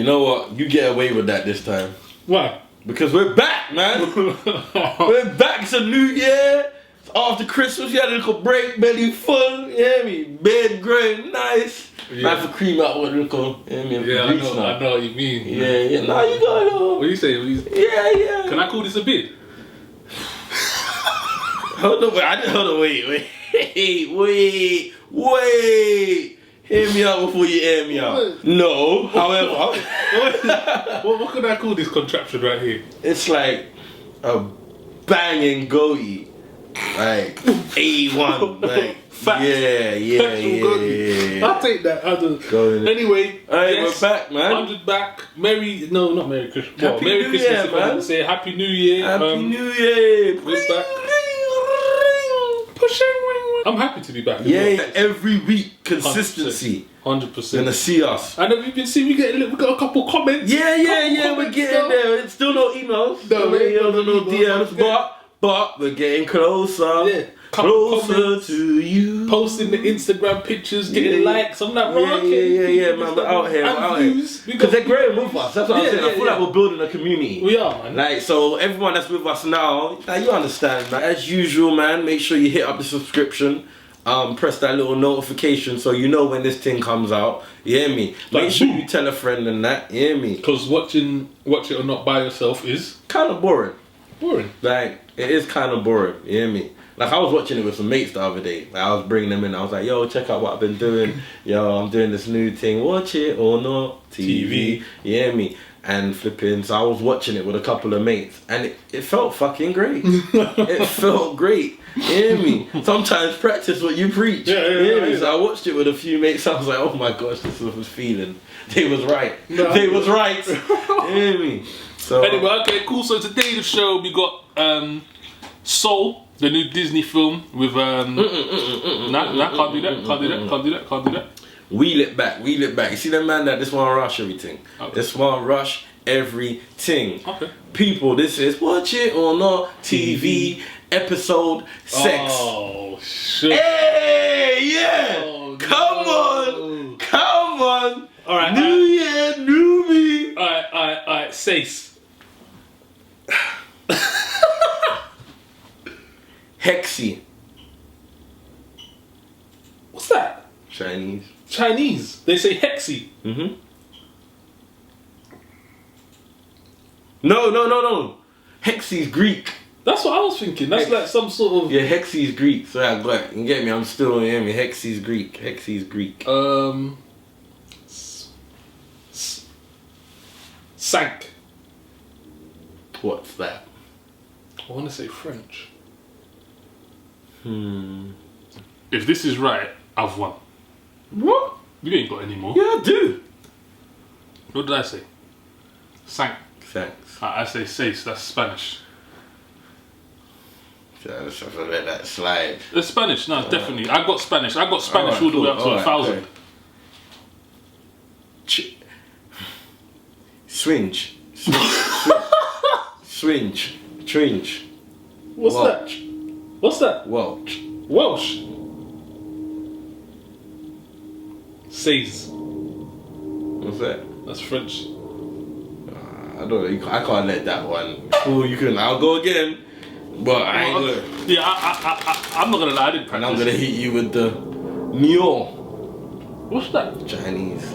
know what? You get away with that this time. Why? Because we're back, man. We're back. It's a new year. After Christmas, you had a little break, belly full. You hear me? Bed growing nice. Yeah. I have to cream out with a little. I know what you mean. Yeah. Nah, you got it. What are you saying? Yeah. Can I call this a bid? Hold on, wait. Hear me out before you hear me out. No, however. What could I call this contraption right here? It's like a banging goatee. Like A1. Like, yeah. I'll take that. Anyway, we're back, man. 100 back. Not Merry Christmas. Merry Christmas, year, man. Say Happy New Year. Happy New Year. We're back. I'm happy to be back. Every week, consistency. 100%. Gonna see us. And have you been seeing? We got a couple comments. Yeah. We're getting there. It's still no emails. No DMs. But we're getting closer. Yeah. Closer to you. Posting the Instagram pictures, getting likes. I'm like, yeah, man. We're out here. Because they're growing with us. That's what I'm saying. I feel like we're building a community. We are, man. Like, so everyone that's with us now, you understand, man. As usual, man, make sure you hit up the subscription. Press that little notification so you know when this thing comes out. You hear me? Make sure you tell a friend and that. You hear me? Because watching it or not by yourself is kind of boring. Like, it is kind of boring. You hear me? Like, I was watching it with some mates the other day. Like, I was bringing them in. I was like, yo, check out what I've been doing. Yo, I'm doing this new thing. Watch it or not. TV. You hear me? And flipping. So I was watching it with a couple of mates. And it felt fucking great. It felt great. You hear me? Sometimes practice what you preach. Yeah. So I watched it with a few mates. I was like, oh my gosh, this is what feeling. They was right. They was right. You hear me? So anyway, okay, cool. So today the show we got Soul, the new Disney film with can't do that. Wheel it back. You see the man that this one rush everything. Okay. This one rush everything. Okay. People, this is Watch It or Not TV episode 6. Oh shit. Hey, yeah. Oh, Come on. All right. New year, new me. All right. Sace. Hexy. What's that? Chinese. They say hexy. Mm-hmm. No. Hexy's Greek. That's what I was thinking. That's like some sort of... Yeah, Hexy's Greek. So I got it. You get me? I'm still in me. Hexy's Greek. Sank. What's that? I want to say French. If this is right, I've won. What? You ain't got any more. Yeah, I do. What did I say? Sank. Thanks. I say seis. That's Spanish. Let's let that slide. It's Spanish. No, definitely. I got Spanish all the way up to 1,000. Swinge. What's that? Welsh. Says. What's that? That's French. I don't know. I can't let that one. Oh, you can. I'll go again. But I ain't gonna. Yeah, I'm not gonna lie. I didn't practice. And I'm gonna hit you with the Neo. What's that? Chinese.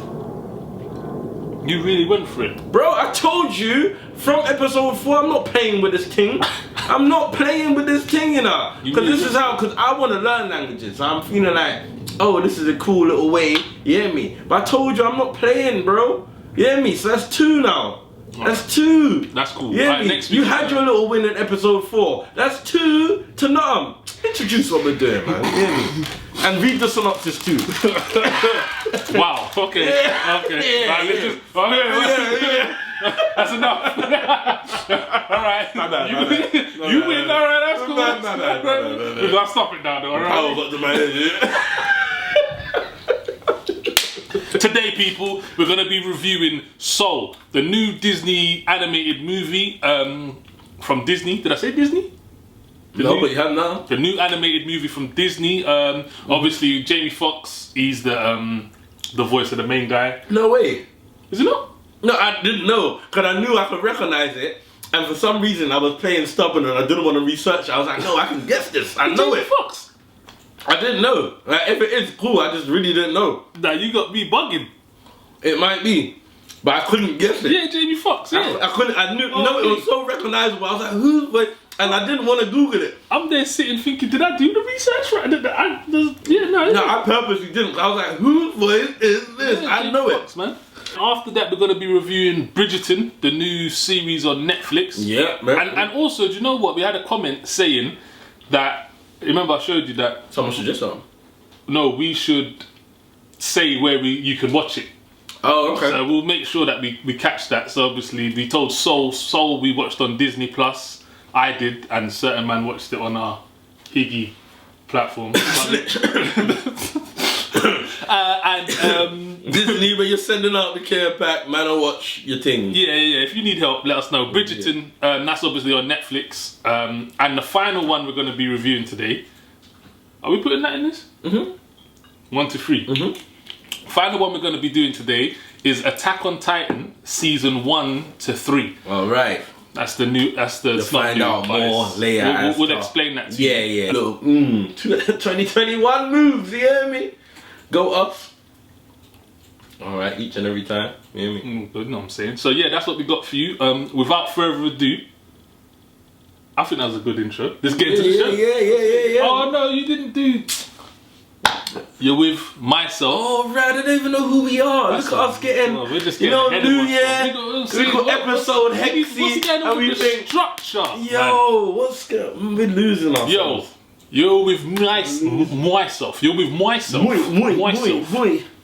You really went for it, bro. I told you from episode 4. I'm not playing with this thing. I'm not playing with this thing, you know. Because this is how. Because I want to learn languages. So I'm feeling like, oh, this is a cool little way. You hear me? But I told you I'm not playing, bro. You hear me? So that's 2 now. That's 2. That's cool. Yeah, right, you had your little win in episode 4. That's 2 to nothing. Introduce what we're doing, man. You hear me? And read the synopsis too. Wow. Okay. Yeah. Okay. Yeah. Right, let's just, yeah. That's enough. All right. You win. All right. That's cool. No. We'll stop it now, though. All right. Power got to my head. Today, people, we're going to be reviewing Soul, the new Disney animated movie from Disney. Did I say Disney? But you have now. The new animated movie from Disney. Obviously, Jamie Foxx, he's the voice of the main guy. No way. Is he not? No, I didn't know, because I knew I could recognize it, and for some reason I was playing stubborn and I didn't want to research. I was like, no, I can guess this. I know it. Fox. I didn't know. Like, if it is cool, I just really didn't know. Nah, you got me bugging. It might be, but I couldn't guess it. Yeah, Jamie Foxx. Yeah, I couldn't. I knew. No, it was so recognizable. I was like, who's? But and I didn't want to Google it. I'm there sitting thinking, did I do the research right? No, I purposely didn't. I was like, whose voice is this? Yeah, I know Fox, it, man. After that, we're going to be reviewing Bridgerton, the new series on Netflix. Yeah, man. And also, do you know what? We had a comment saying that. Remember, I showed you that. Someone should just No, we should say where you can watch it. Oh, okay. So we'll make sure that we catch that. So obviously, we told Soul we watched on Disney Plus. I did, and certain man watched it on our Higgy platform. Disney, when you're sending out the care pack, man, I'll watch your thing. Yeah. If you need help, let us know. Bridgerton, that's obviously on Netflix. And the final one we're going to be reviewing today. Are we putting that in this? 1 to 3. Final one we're going to be doing today is Attack on Titan season 1 to 3. All right. That's the new. That's the. To find out more later. We'll explain that to you. Yeah. Look, 2021 moves. You hear me? Go up. All right, each and every time. You hear me? You know what I'm saying? So yeah, that's what we got for you. Without further ado, I think that was a good intro. Let's get into the show. Yeah. Oh no, you didn't do. You're with myself. Oh right, I don't even know who we are. Look at us getting. We're just getting New Year. We got episode hexy, and we think structure. Yo, what's going? We're losing ourselves. Yo, you're with myself. You're with myself.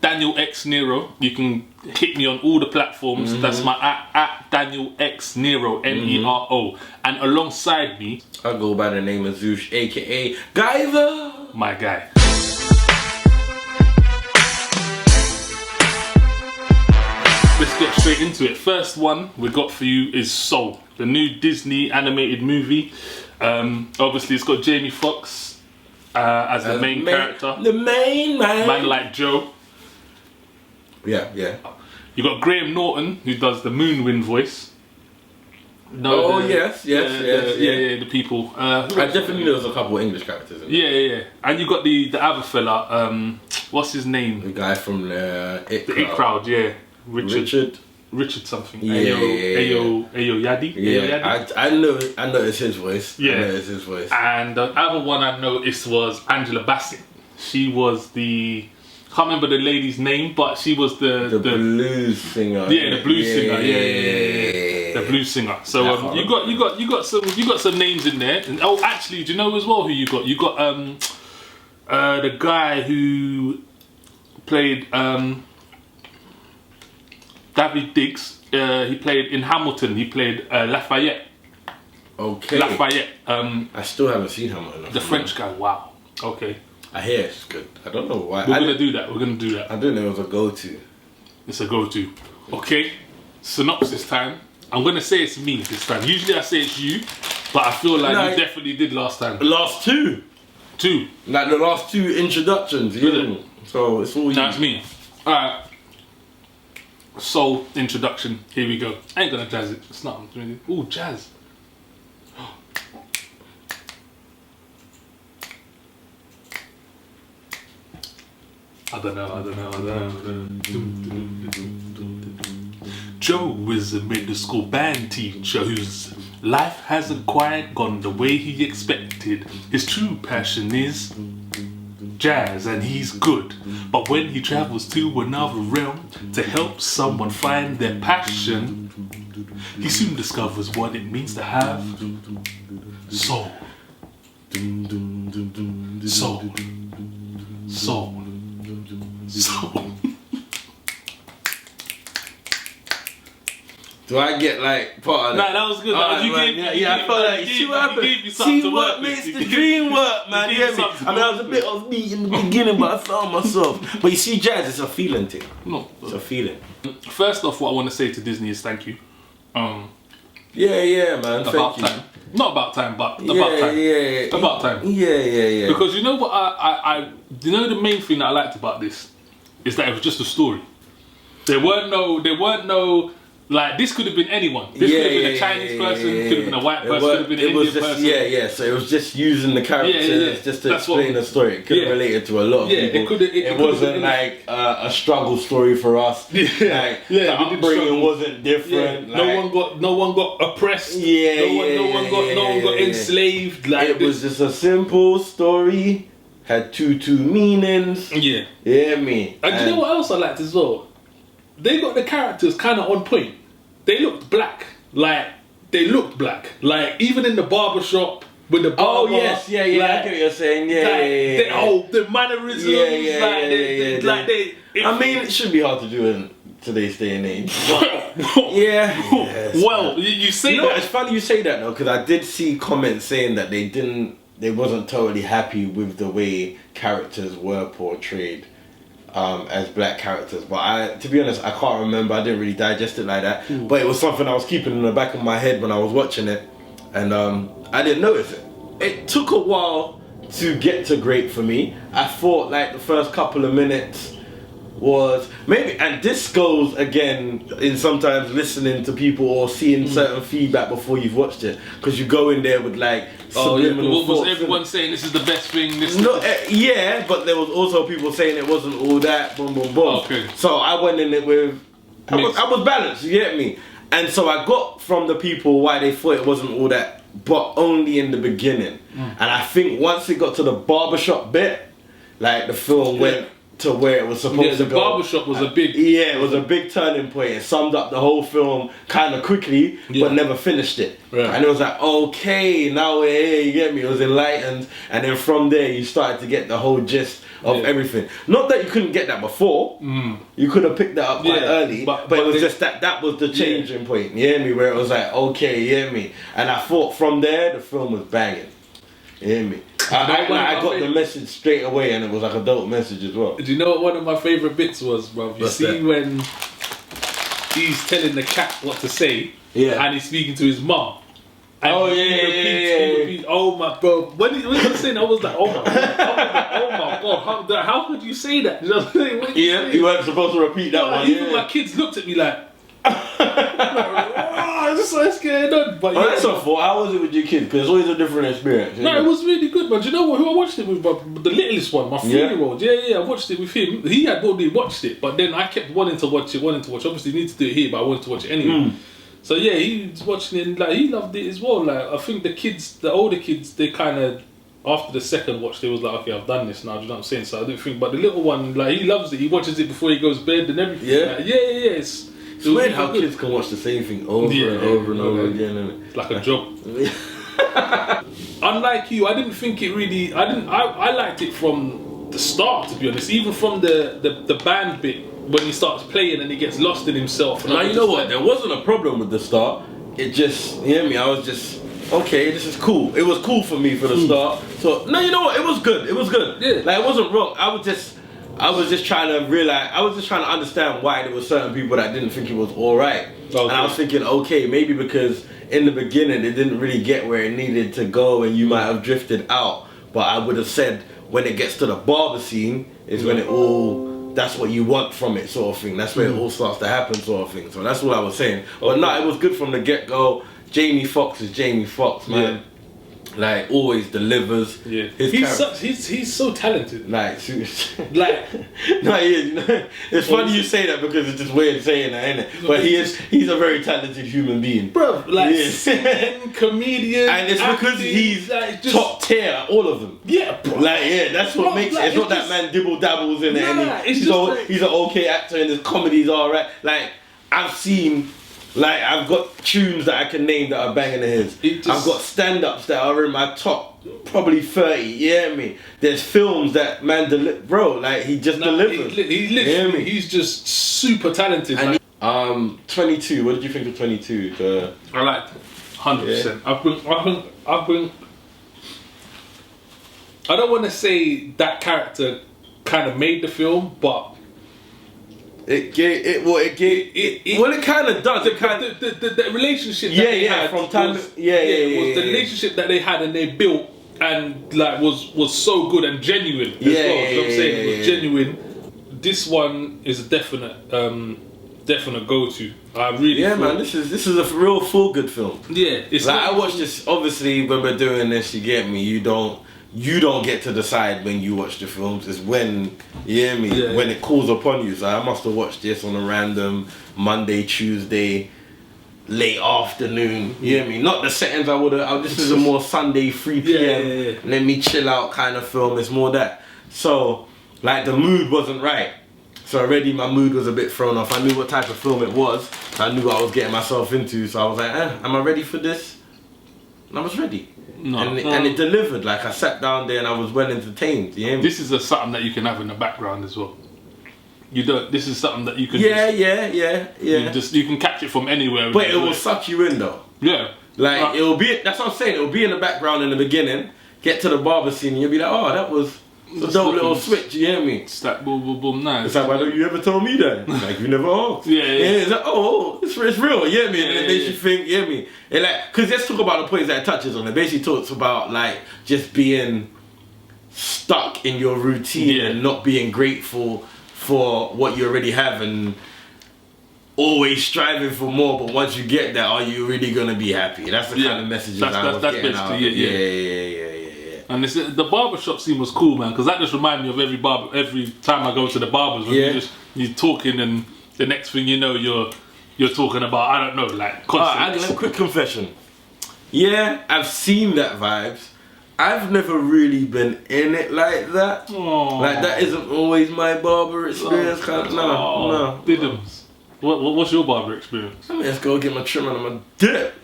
Daniel X Nero. You can hit me on all the platforms. That's my at Daniel X Nero Nero. And alongside me, I go by the name of Zush, aka Guyver. My guy. Let's get straight into it. First one we got for you is Soul, the new Disney animated movie. Obviously, it's got Jamie Foxx as the main character. The main man. Man like Joe. Yeah. You got Graham Norton, who does the Moonwind voice. Yes. The people. I definitely know there's a couple of English characters in there. Yeah. And you got the other fella, what's his name? The guy from the It Crowd, yeah. Richard something. Ayo Yadi. Yeah, I know it's his voice. Yeah. I know it's his voice. And the other one I noticed was Angela Bassett. She was can't remember the lady's name, but she was the blues singer. Yeah, the blues singer. Yeah. The blues singer. So you got some names in there. And, oh, actually, do you know as well who you got? You got the guy who played David Diggs. He played in Hamilton. He played Lafayette. Okay. Lafayette. I still haven't seen Hamilton. The French guy. Wow. Okay. I hear it's good. I don't know why. We're gonna do that. I didn't know it was a go-to. It's a go-to. Okay. Synopsis time. I'm gonna say it's me this time. Usually I say it's you, but I feel like you definitely did last time. The last two. Like the last two introductions. Really? So it's all you. That's me. Alright. Soul introduction. Here we go. I ain't gonna jazz it. It's not really. Ooh, jazz. I don't know. Joe is a middle school band teacher whose life hasn't quite gone the way he expected. His true passion is jazz, and he's good. But when he travels to another realm to help someone find their passion, he soon discovers what it means to have soul. Soul. Soul. Soul. Do I get like part of that? Nah, that was good. I felt like see what happened. See what makes the dream work, man. You hear me? I mean, I was a bit of me in the beginning, but I found myself. But you see, jazz, it's a feeling thing. No, it's a feeling. First off, what I want to say to Disney is thank you. Yeah, man. About time. Not about time, but about time. Yeah. About time. Yeah. Because you know what you know the main thing that I liked about this is that it was just a story. There weren't no Like, this could have been anyone. This could have been a Chinese person, could have been a white person, could have been an Indian person. Yeah. So it was just using the characters just to explain the story. It could have related to a lot of people. It wasn't like a struggle story for us. The upbringing wasn't different. No one got oppressed. No one got enslaved. Like, it was just a simple story. Had two meanings. Yeah. Me. And you know what else I liked as well? They got the characters kind of on point. They looked black. Like, even in the barbershop with the barber. Oh, yes. Yeah. I get what you're saying. The mannerisms. I mean, it should be hard to do in today's day and age. Well, you say that. It's funny you say that, though, because I did see comments saying that they wasn't totally happy with the way characters were portrayed. As black characters, but to be honest, I can't remember. I didn't really digest it like that. But it was something I was keeping in the back of my head when I was watching it, and I didn't notice it. It took a while to get to great for me. I thought like the first couple of minutes was maybe, and this goes again in sometimes listening to people or seeing certain feedback before you've watched it, because you go in there with like subliminal thoughts. Was everyone saying this is the best thing? But there was also people saying it wasn't all that. Boom, boom, boom. Okay. So I went in it with I was balanced. You get me? And so I got from the people why they thought it wasn't all that, but only in the beginning. And I think once it got to the barbershop bit, like the film went to where it was supposed to go. The barbershop was a big... it was a big turning point. It summed up the whole film kind of quickly, but never finished it. Right. And it was like, okay, now we're here, you get me? It was enlightened. And then from there, you started to get the whole gist of everything. Not that you couldn't get that before. You could have picked that up quite early. But it was just that was the changing point, you hear me? Where it was like, okay, you hear me? And I thought from there, the film was banging. You hear me? I got the message straight away, and it was like a dope message as well. Do you know what one of my favourite bits was, bro? When he's telling the cat what to say, and he's speaking to his mum. And he repeats, oh my bro. When he was saying, I was like, oh my god, how could you say that? You know what I'm saying? You weren't supposed to repeat that one. Even my kids looked at me like, just what's going on? But that's not fault. How was it with your kids? Because it's always a different experience. No, it was really good, man. Do you know what? Who I watched it with? The littlest one, my 3-year-old. I watched it with him. He had already watched it, but then I kept wanting to watch it. Obviously, you need to do it here, but I wanted to watch it anyway. So he was watching it, and like he loved it as well. Like I think the older kids, they kind of after the second watch, they was like, okay, I've done this now. Do you know what I'm saying? So I didn't think, but the little one, like he loves it. He watches it before he goes to bed and everything. It's weird how kids can watch the same thing over and over again. It's like a job. Unlike you, I didn't think it really. I liked it from the start, to be honest. Even from the band bit when he starts playing and he gets lost in himself. And now you know what? There wasn't a problem with the start. It just, you hear me? I was just okay. This is cool. It was cool for me for the start. So no, you know what? It was good. It was good. Yeah. Like it wasn't wrong. I was just trying to realize. I was just trying to understand why there were certain people that didn't think it was all right. Okay. And I was thinking, okay, maybe because in the beginning it didn't really get where it needed to go, and you might have drifted out. But I would have said when it gets to the barber scene is when it all. That's what you want from it, sort of thing. That's where it all starts to happen, sort of thing. So that's what I was saying. But no, it was good from the get go. Jamie Foxx is Jamie Foxx, man. Yeah. Like always delivers. Yeah, he's so talented. Like, like no, he is. It's funny you say that because it's just weird saying that, isn't it? But he's a very talented human being, bro. Like singing, comedian, and it's because he's like, top tier, all of them. Yeah, bro. Like that's what makes it. It's not that man dibble dabbles in it. And he's an okay actor and his comedy's alright. Like I've seen. Like, I've got tunes that I can name that are banging in his. I've got stand-ups that are in my top, probably 30, you hear me? There's films that man, bro, like, he just delivers. He's just super talented. And 22, what did you think of 22? I liked it, 100%. Yeah. I don't want to say that character kind of made the film, but it kind of does. The relationship that they had from time was the relationship that they had and they built and like was so good and genuine as well. You know what I'm saying? It was genuine. This one is a definite definite go-to. I really Yeah, feel- man, this is a real feel good film. Yeah, it's Like not- I watched this. Obviously, when we're doing this, you get me. You don't get to decide when you watch the films. It's when you hear me. Yeah, when yeah. it calls upon you. So I must have watched this on a random Monday, Tuesday, late afternoon. You hear me? Not the settings I would have. This is a more Sunday 3 p.m. Yeah. Let me chill out kind of film. It's more that. So like the mood wasn't right. So already my mood was a bit thrown off. I knew what type of film it was. I knew what I was getting myself into. So I was like, am I ready for this? And I was ready. No, And it delivered. Like I sat down there and I was well entertained. You hear me? This is something that you can have in the background as well. You don't. This is something that you can. Yeah. You can catch it from anywhere. But it will suck you in though. Yeah. Like it'll be. That's what I'm saying. It'll be in the background in the beginning. Get to the barber scene and you'll be like, oh, that was a dope little switch. You hear me? It's like boom, boom, boom. Nice. It's like, why don't you ever tell me that? Like you never asked. Yeah. It's like, oh, it's real. You hear me? And it makes Yeah. you think. You hear me? And like, cause let's talk about the points that it touches on. It basically talks about like just being stuck in your routine and not being grateful for what you already have and always striving for more. But once you get there, are you really gonna be happy? That's the kind of messages I was getting out. Yeah. And the barbershop scene was cool, man, because that just reminded me of every time I go to the barbers. When you're talking, and the next thing you know, you're talking about, I don't know, like concepts. Quick confession. Yeah, I've seen that vibes. I've never really been in it like that. Aww. Like that isn't always my barber experience. No. Diddums. What's your barber experience? I mean, let's go get my trim and my dip.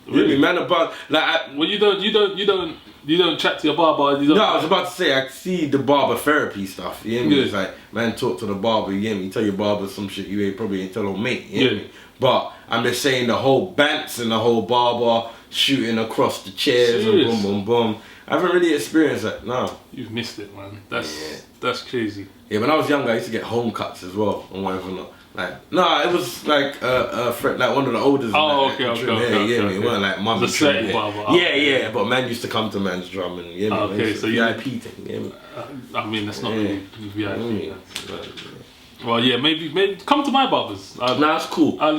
Really, man, about like. Well, you don't chat to your barber. No, I was about to say I see the barber therapy stuff. You hear me? Yeah. It's like, man, talk to the barber. You hear me? Tell your barber some shit you probably ain't tell old mate. You hear me? But I'm just saying the whole bants and the whole barber shooting across the chairs Serious? and boom, boom, boom. I haven't really experienced that. No. You've missed it, man. That's crazy. Yeah, when I was younger, I used to get home cuts as well and whatever not. Like, no, it was like a friend, like one of the oldest. Oh, like, okay. It wasn't like mum. The set barber. Yeah, but man used to come to man's drum and so VIP thing. Yeah, I mean, that's not really VIP. Mm. Well, yeah, maybe come to my barbers. Nah, that's cool. I'll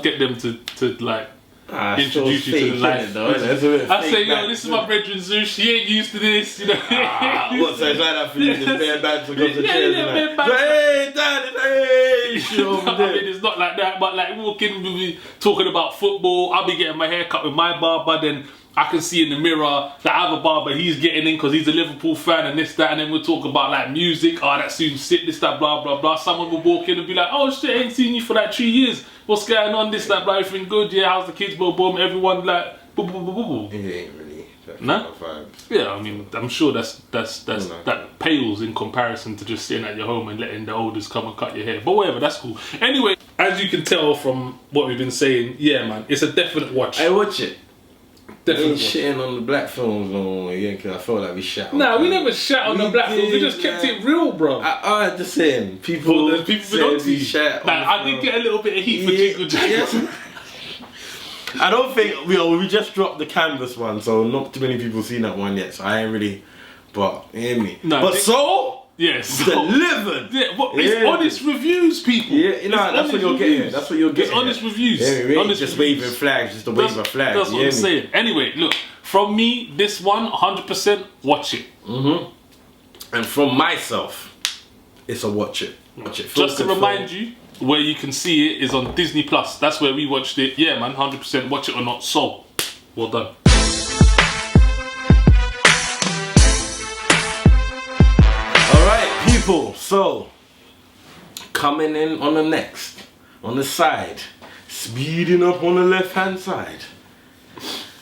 get them to like introduce you to the life. I say, yo, this is my brethren Zush. He ain't used to this, you know. What? So it's like that for you? Just bare bags to go to chairs and bare that. bags. Hey, daddy, hey, shit over I there. mean, it's not like that, but like walking, we'll be talking about football. I'll be getting my hair cut with my barber, then I can see in the mirror that I have a barber, he's getting in because he's a Liverpool fan and this, that, and then we'll talk about like music. Oh, that suits sit, this, that, blah, blah, blah. Someone will walk in and be like, oh shit, I ain't seen you for like 3 years. What's going on? This, that, blah, everything good? Yeah, how's the kids? Boom, boom. Everyone like, boom, boom, boom, boom. It ain't really. No? Vibes. Yeah, I mean, I'm sure that pales in comparison to just sitting at your home and letting the elders come and cut your hair. But whatever, that's cool. Anyway, as you can tell from what we've been saying, yeah, man, it's a definite watch. I watch it. Definitely. Ain't shitting on the black films no more, yeah, because I felt like we shat on Nah, we them. never shat on the black films. We just kept it real, bro. I just saying, people There's people been on to we you. shat on Like, the I did film. get a little bit of heat for Jingle Jangle. I don't think we just dropped the canvas one, so not too many people seen that one yet. So I ain't really, but you hear me. No, but so yes, delivered. Yeah, but it's honest reviews, people. Yeah, that's what you're getting. That's what you're getting. It's honest reviews. Yeah, we ain't honest just reviews. waving flags, just a wave of flags. That's what you I'm hear me? saying. Anyway, look, from me, this one, 100% watch it. And from myself, it's a watch it. Watch it. Just to remind you, where you can see it is on Disney Plus. That's where we watched it. Yeah, man, 100% watch it or not. So, well done. Alright, people, so coming in on the next, on the side, speeding up on the left hand side,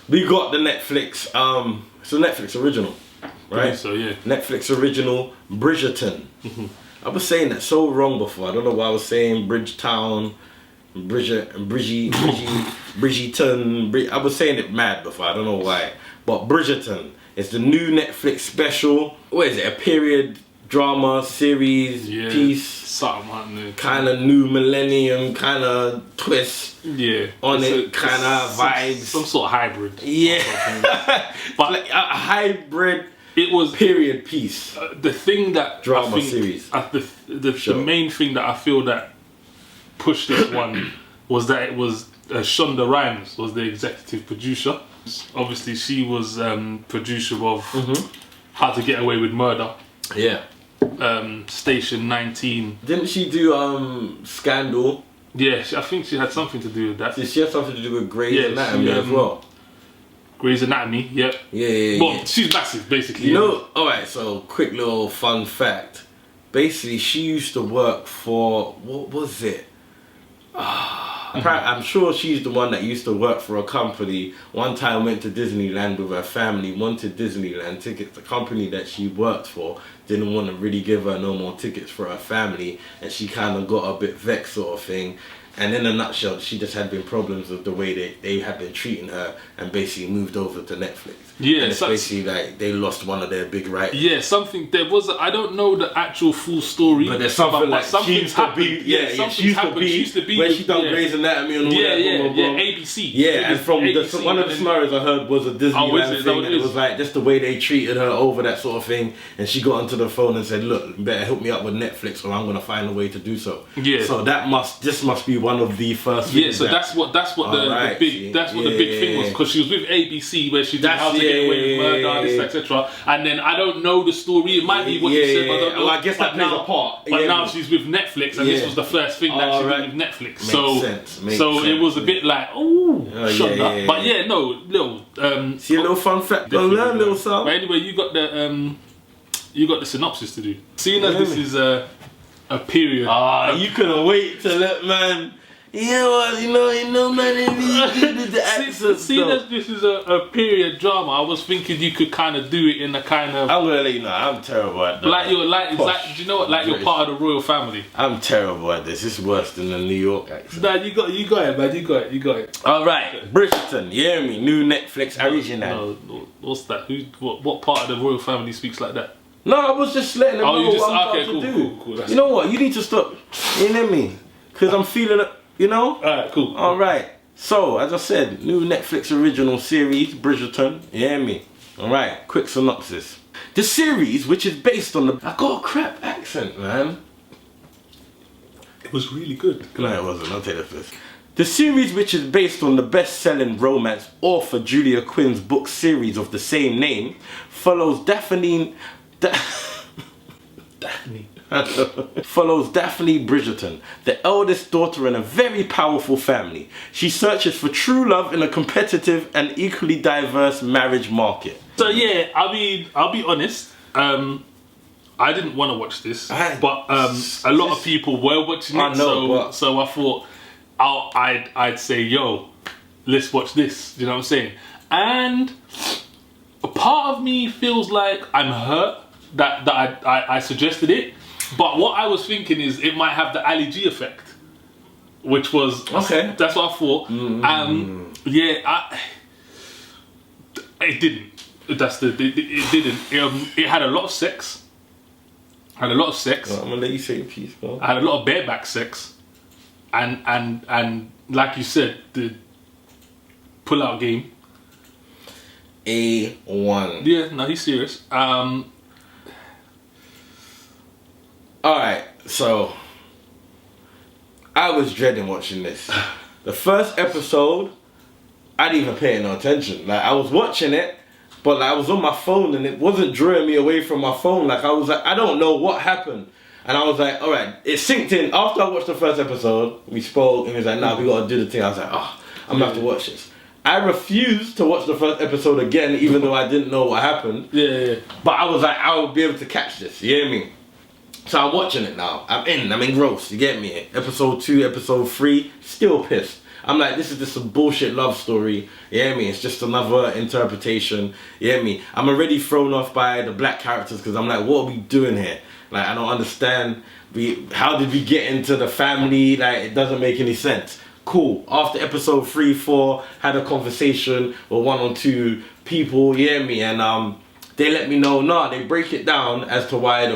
we got the Netflix, it's a Netflix original, right? So, yeah. Netflix original, Bridgerton. I was saying that so wrong before. I don't know why I was saying Bridgetown, Bridgerton. I was saying it mad before. I don't know why. But Bridgerton is the new Netflix special. What is it? A period drama series piece. Something Kind of new millennium kind of twist. Yeah. On it, kind of vibes. Some sort of hybrid. Yeah. But like a hybrid. It was period piece. The thing that drama I think, series. The main thing that I feel that push this one was that it was Shonda Rhimes was the executive producer. Obviously, she was producer of How to Get Away with Murder. Yeah. Station 19. Didn't she do Scandal? Yeah, I think she had something to do with that. Did she have something to do with Grey's Anatomy as well? Grey's Anatomy, yep. Yeah. Well, she's massive, basically. You know, alright, so quick little fun fact. Basically, she used to work for, what was it? I'm sure she's the one that used to work for a company. One time went to Disneyland with her family, wanted Disneyland tickets. The company that she worked for didn't want to really give her no more tickets for her family, and she kind of got a bit vexed sort of thing. And in a nutshell, she just had been problems with the way they had been treating her, and basically moved over to Netflix. Yeah, and it's basically like they lost one of their big writers. Yeah, something there was. I don't know the actual full story, but there's something like something's happened. She used to be where she done Grey's Anatomy and all that. ABC. Yeah, and from ABC, one of the scenarios I heard was a Disneyland thing, and it was like just the way they treated her over that sort of thing. And she got onto the phone and said, "Look, you better help me up with Netflix, or I'm gonna find a way to do so." Yeah. So this must be one of the first. Yeah, so that's what the big thing was, because she was with ABC where she did How to Get Away with Murder, this, etc. And then I don't know the story. It might be what you said, but I don't know. Well, I guess that plays a part. But now she's with Netflix, and this was the first thing that she did with Netflix. Makes sense. It was a bit like, Shonda. But little. See a little fun fact. Go learn a little something. But anyway, you got the synopsis to do. Seeing as this is a period. You couldn't wait to let man. Yeah, well, you know, man, the accent. See, that this is a period drama. I was thinking you could kind of do it in a kind of. I'm gonna let you know, I'm terrible at that. Do you know what? Like you're part of the royal family. I'm terrible at this. It's worse than the New York accent. Nah, you got it, man. You got it. All right, Bridgerton. You hear me? New Netflix original. No, what's that? What part of the royal family speaks like that? No, I was just letting them know what I'm about to do. Cool. You know what? You need to stop. You know me? Because I'm feeling it. You know? Alright, cool. Alright. So, as I said, new Netflix original series, Bridgerton. You hear me? Alright, quick synopsis. The series, which is based on the... I got a crap accent, man. It was really good. No, it wasn't. I'll take the first. The series, which is based on the best-selling romance author Julia Quinn's book series of the same name, follows Daphne Bridgerton, the eldest daughter in a very powerful family. She searches for true love in a competitive and equally diverse marriage market. So yeah, I mean, I'll be honest. I didn't want to watch this, but a lot of people were watching it. So I thought I'd say, yo, let's watch this. You know what I'm saying? And a part of me feels like I'm hurt that I suggested it. But what I was thinking is it might have the Ali G effect, which was okay. That's what I thought. It didn't. It didn't. It had a lot of sex. Well, I'm gonna let you say your piece, bro. I had a lot of bareback sex, and like you said, the pull-out game. A1. Yeah, no, he's serious. Alright, so I was dreading watching this. The first episode, I didn't even pay no attention. Like, I was watching it, but like, I was on my phone and it wasn't drawing me away from my phone. Like, I was like, I don't know what happened. And I was like, alright, it synced in. After I watched the first episode, we spoke and he was like, nah, we gotta do the thing. I was like, I'm gonna have to watch this. I refused to watch the first episode again, even though I didn't know what happened. Yeah. But I was like, I will be able to catch this. You hear me? So I'm watching it now. I'm engrossed. You get me? Episode 2, episode 3, still pissed. I'm like, this is just a bullshit love story. You hear me? It's just another interpretation. You hear me? I'm already thrown off by the black characters because I'm like, what are we doing here? Like, I don't understand. How did we get into the family? Like, it doesn't make any sense. Cool. After episode 3, 4, had a conversation with 1 or 2 people. You hear me? And they let me know. Nah, they break it down as to why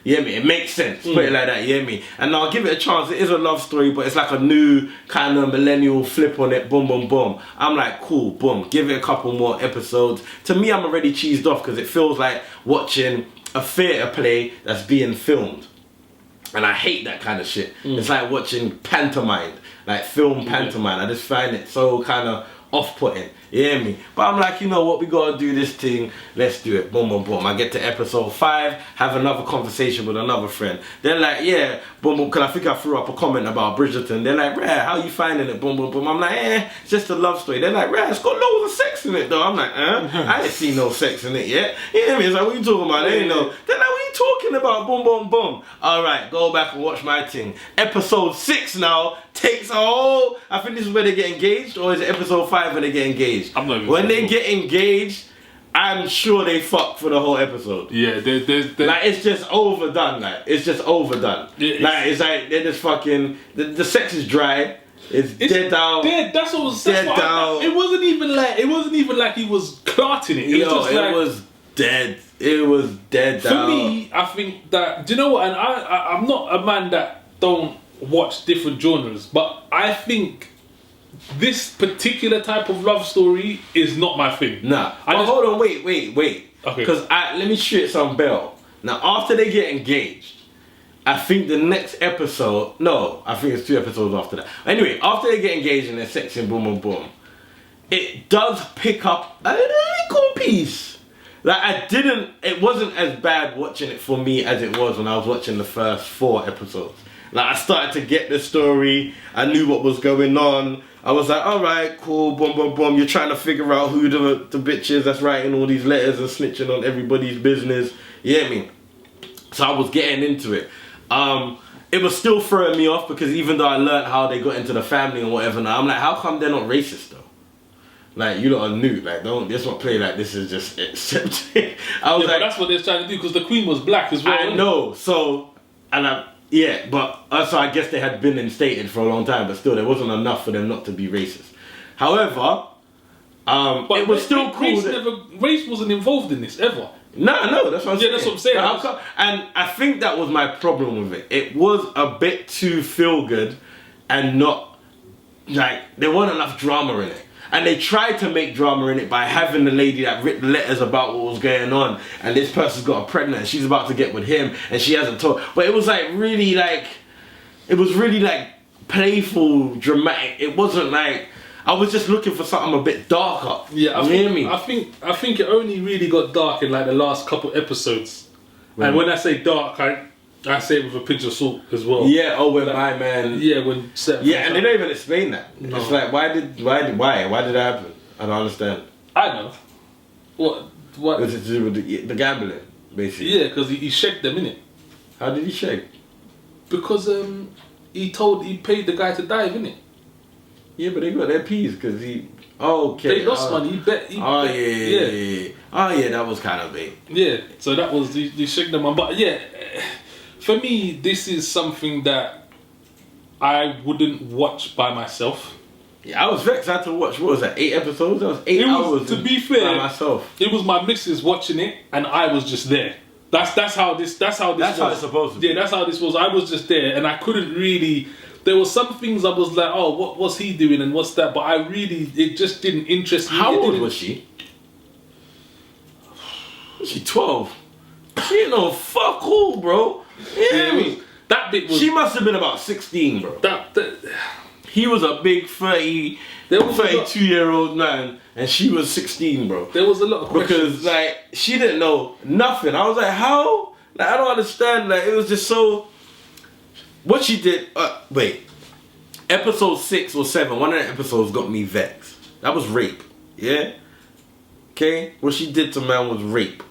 you hear me? It makes sense. Put it like that, you hear me? And I'll give it a chance. It is a love story, but it's like a new kind of millennial flip on it. Boom, boom, boom. I'm like, cool, boom. Give it a couple more episodes. To me, I'm already cheesed off because it feels like watching a theatre play that's being filmed. And I hate that kind of shit. It's like watching pantomime, like film pantomime. I just find it so kind of off-putting. You hear me? But I'm like, you know what? We gotta do this thing. Let's do it. Boom, boom, boom. I get to episode 5, have another conversation with another friend. They're like, yeah, boom, boom. Cause I think I threw up a comment about Bridgerton. They're like, Rare, how you finding it? Boom, boom, boom. I'm like, it's just a love story. They're like, Rare, it's got loads of sex in it though. I'm like, I ain't seen no sex in it yet. You hear me? It's like, what you talking about? They ain't know. They're like, what you talking about? Boom, boom, boom. All right, go back and watch my thing. Episode 6 now takes a whole. I think this is where they get engaged, or is it episode 5 when they get engaged? I'm not even when they get engaged, I'm sure they fuck for the whole episode. Yeah, there's like it's just overdone. Like it's just overdone. Like it's like they're just fucking. The sex is dry. It's dead down. That's what was dead down. It wasn't even like he was clarting it. It was dead. It was dead down. For me, I think that. Do you know what? And I'm not a man that don't watch different genres, but I think this particular type of love story is not my thing. Nah. Hold on, wait. Okay. Because let me shoot some bell. Now, after they get engaged, I think the next episode. No, I think it's 2 episodes after that. Anyway, after they get engaged and they're sexing, boom, boom, boom, it does pick up a little piece. Like it wasn't as bad watching it for me as it was when I was watching the first 4 episodes. Like I started to get the story. I knew what was going on. I was like, all right, cool, boom, boom, boom. You're trying to figure out who the bitch is that's writing all these letters and snitching on everybody's business. You get me? So I was getting into it. It was still throwing me off because even though I learned how they got into the family and whatever, now I'm like, how come they're not racist though? Like, you lot are new. Like, let's not play like this is just accepted. I was but that's what they're trying to do because the queen was black as well. I know. So, yeah, but so I guess they had been instated for a long time, but still there wasn't enough for them not to be racist. However, but it was still cool. Race wasn't involved in this ever. No, that's what I'm saying. Yeah, that's what I'm saying. And I think that was my problem with it. It was a bit too feel good and not, like, there wasn't enough drama in it. And they tried to make drama in it by having the lady that wrote the letters about what was going on. And this person's got her pregnant and she's about to get with him and she hasn't told. But it was like really like, playful, dramatic. It wasn't like, I was just looking for something a bit darker. Yeah, I think it only really got dark in like the last couple episodes. Right. And when I say dark, I say it with a pinch of salt as well. Yeah, when my man. Yeah, when. And they don't even explain that. No. It's like, why did that happen? I don't understand. I know. What? Was it to do with the gambling, basically? Yeah, because he shagged them, innit? How did he shag? Because he paid the guy to dive, innit? Yeah, but they got their peas because he. Oh, okay. They lost money. Yeah. Oh yeah, that was kind of big. Yeah, so that was the shagged them on, but yeah. For me, this is something that I wouldn't watch by myself. Yeah, I was vexed. I had to watch, what was that, 8 episodes? That was 8 hours to be fair, by myself. It was my missus watching it and I was just there. That's how this was. How it's supposed to be. Yeah, that's how this was. I was just there and I couldn't really... There were some things I was like, oh, what's he doing and what's that? But it just didn't interest me. How old was she? Was she 12? She ain't no fuck all, bro. Yeah, that bit was... She must have been about 16, bro. He was a big 32-year-old man, and she was 16, bro. There was a lot of questions. Because, like, she didn't know nothing. I was like, how? Like, I don't understand. Like, it was just so... What she did... Episode 6 or 7, one of the episodes got me vexed. That was rape. Yeah? Okay? What she did to man was rape.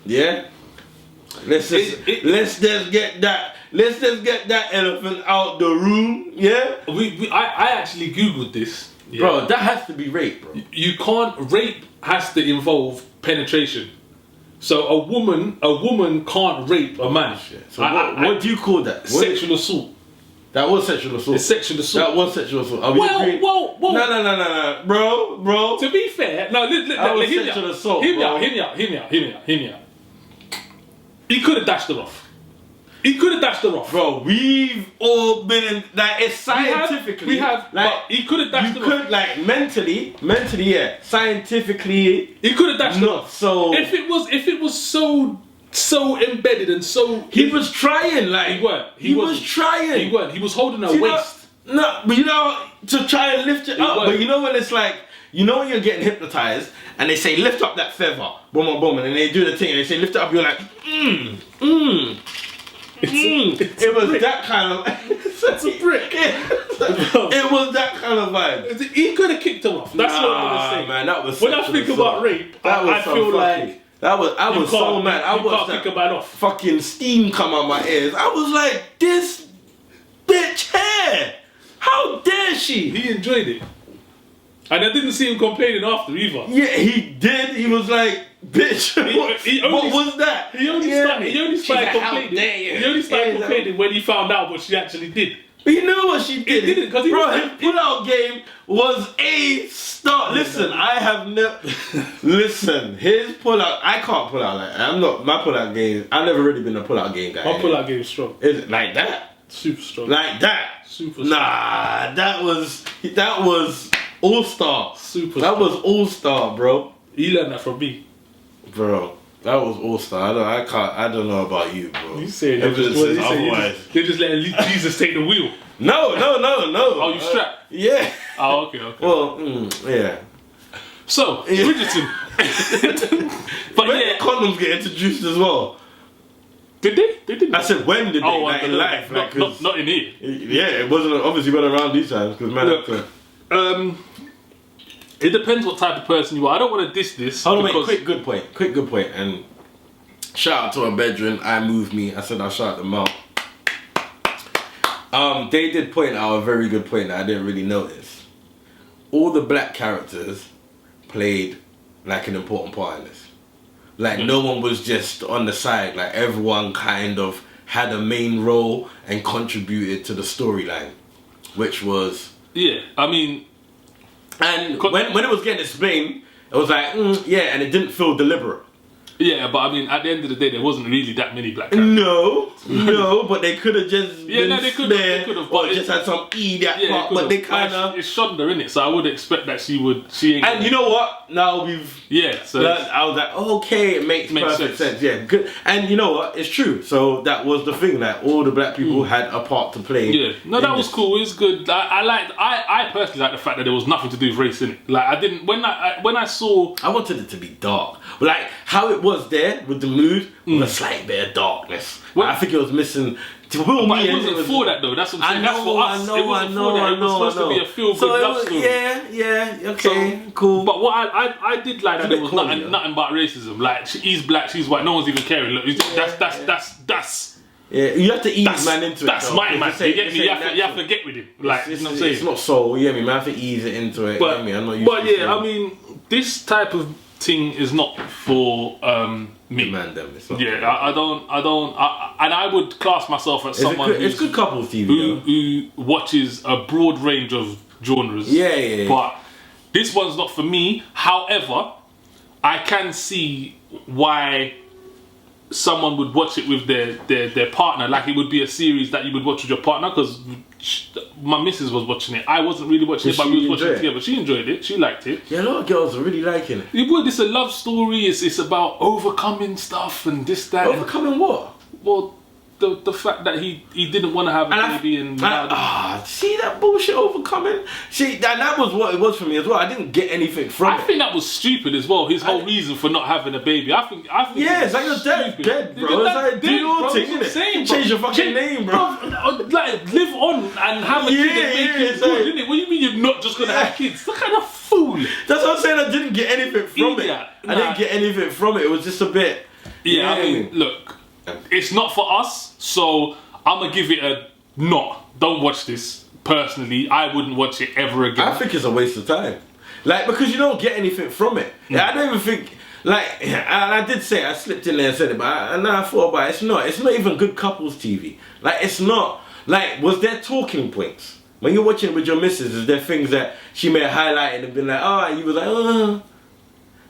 Yeah? Let's just get that elephant out the room. Yeah. I actually googled this, yeah. Bro. That has to be rape, bro. You can't. Rape has to involve penetration. So a woman can't rape a man. So what do you call that? Sexual assault. That was sexual assault. It's sexual assault. That was sexual assault. Whoa. No, bro. To be fair, no. Sexual assault. Hear me out. He could have dashed her off. Bro, we've all been in, like, it's scientifically. We have, like, but he could have dashed her off. You could, like, mentally, yeah. Scientifically, he could have dashed her off. So if it was so so embedded and so... He was trying, like... He weren't. He was trying. He weren't. He was holding her waist. No, but you know, to try and lift it up. weren't. But you know when it's like... You know when you're getting hypnotized and they say lift up that feather, boom, boom, boom, and then they do the thing and they say lift it up, you're like, It was that kind of... It's a brick. It was that kind of vibe. He could have kicked him off. That's what I'm gonna say. Man, that was when I think about rape, I feel like I was so mad. I watched that kick a man off. Fucking steam come out my ears. I was like, this bitch hair. How dare she? He enjoyed it. And I didn't see him complaining after either. Yeah, he did. He was like, bitch, what was that? He only started complaining when he found out what she actually did. He knew what she did. He didn't, because his pull-out game was a start. Listen, I have never... Listen, his pull-out... I can't pull out like that. I'm not... My pull-out game... I've never really been a pull-out game guy. My pull-out game is strong. Is it like that? Super strong. Like that? Super strong. Nah, that was all-star. Super That strong. was all-star, bro. He learned that from me. Bro, that was all-star. I don't know about you, bro. You saying they're just letting Jesus take the wheel. No. Oh, you strapped? Yeah. Oh, okay. Well, yeah. So, Bridgerton. But when yeah, did condoms get introduced as well? Did they? They didn't. I said when did they? Like in life, like not in here. Yeah, it wasn't obviously went around these times because man. Look, it depends what type of person you are. I don't want to diss this. Hold on, wait. Quick good point. And shout out to our bedroom. I moved me. I said I'll shout them out. They did point out a very good point that I didn't really notice. All the black characters played like an important part in this. Like no one was just on the side. Like everyone kind of had a main role and contributed to the storyline, which was I mean, and when it was getting explained, it was like yeah, and it didn't feel deliberate. Yeah, but I mean, at the end of the day, there wasn't really that many black characters. No, but they could have just they could have, or just had some part. But they kind of it's Shonda in it, so I would expect that she ain't. And you know what? Now we've so I was like, okay, it makes perfect sense. Yeah, good. And you know what? It's true. So that was the thing that all the black people had a part to play. Yeah, no, that was cool. It was good. I personally like the fact that there was nothing to do with race in it. Like I didn't when I saw. I wanted it to be dark, but like how it was there with the mood, with a slight bit of darkness. I think it was missing. But it wasn't for that though. That's what I'm saying. That's for us. It wasn't for that. It was supposed to be a feel-good love story. Yeah. Okay, cool. But what I did like that there was nothing but racism. Like he's black, she's white. No one's even caring. Look, that's. Yeah, you have to ease man into it. That's my man. You get me? You have to get with him. Like you know what I'm saying. It's not soul. You get me? Man, I have to ease it into it. But I'm not used to I mean, this type of thing is not for me. Man, them. It's not I don't. And I would class myself as someone it's good couples TV who watches a broad range of genres. Yeah. But this one's not for me. However, I can see why someone would watch it with their partner. Like it would be a series that you would watch with your partner, because my missus was watching it. I wasn't really watching it, but we was watching it together. She enjoyed it. She liked it. Yeah, a lot of girls are really liking it. It's a love story. It's about overcoming stuff and this, that. Overcoming what? Well, the fact that he didn't want to have a baby see that bullshit overcoming? See, that was what it was for me as well. I didn't get anything from it. I think that was stupid as well. His whole reason for not having a baby. I think yeah, it's like your dad dead, bro. It's like do your thing, innit? Change your fucking name, bro. Like live on and have a kid and make it good, innit? What do you mean you're not just gonna have kids? What kind of fool? That's what I'm saying. I didn't get anything from it. I didn't get anything from it. It was just a bit. Yeah, I mean, look. It's not for us, so I'm gonna give it a not. Don't watch this. Personally, I wouldn't watch it ever again. I think it's a waste of time, like because you don't get anything from it. I don't even think like. And I did say I slipped in there and said it, but I thought about it. It's not. It's not even good couples TV. Like it's not. Like was there talking points when you're watching it with your missus? Is there things that she may have highlighted and been like, and you was like,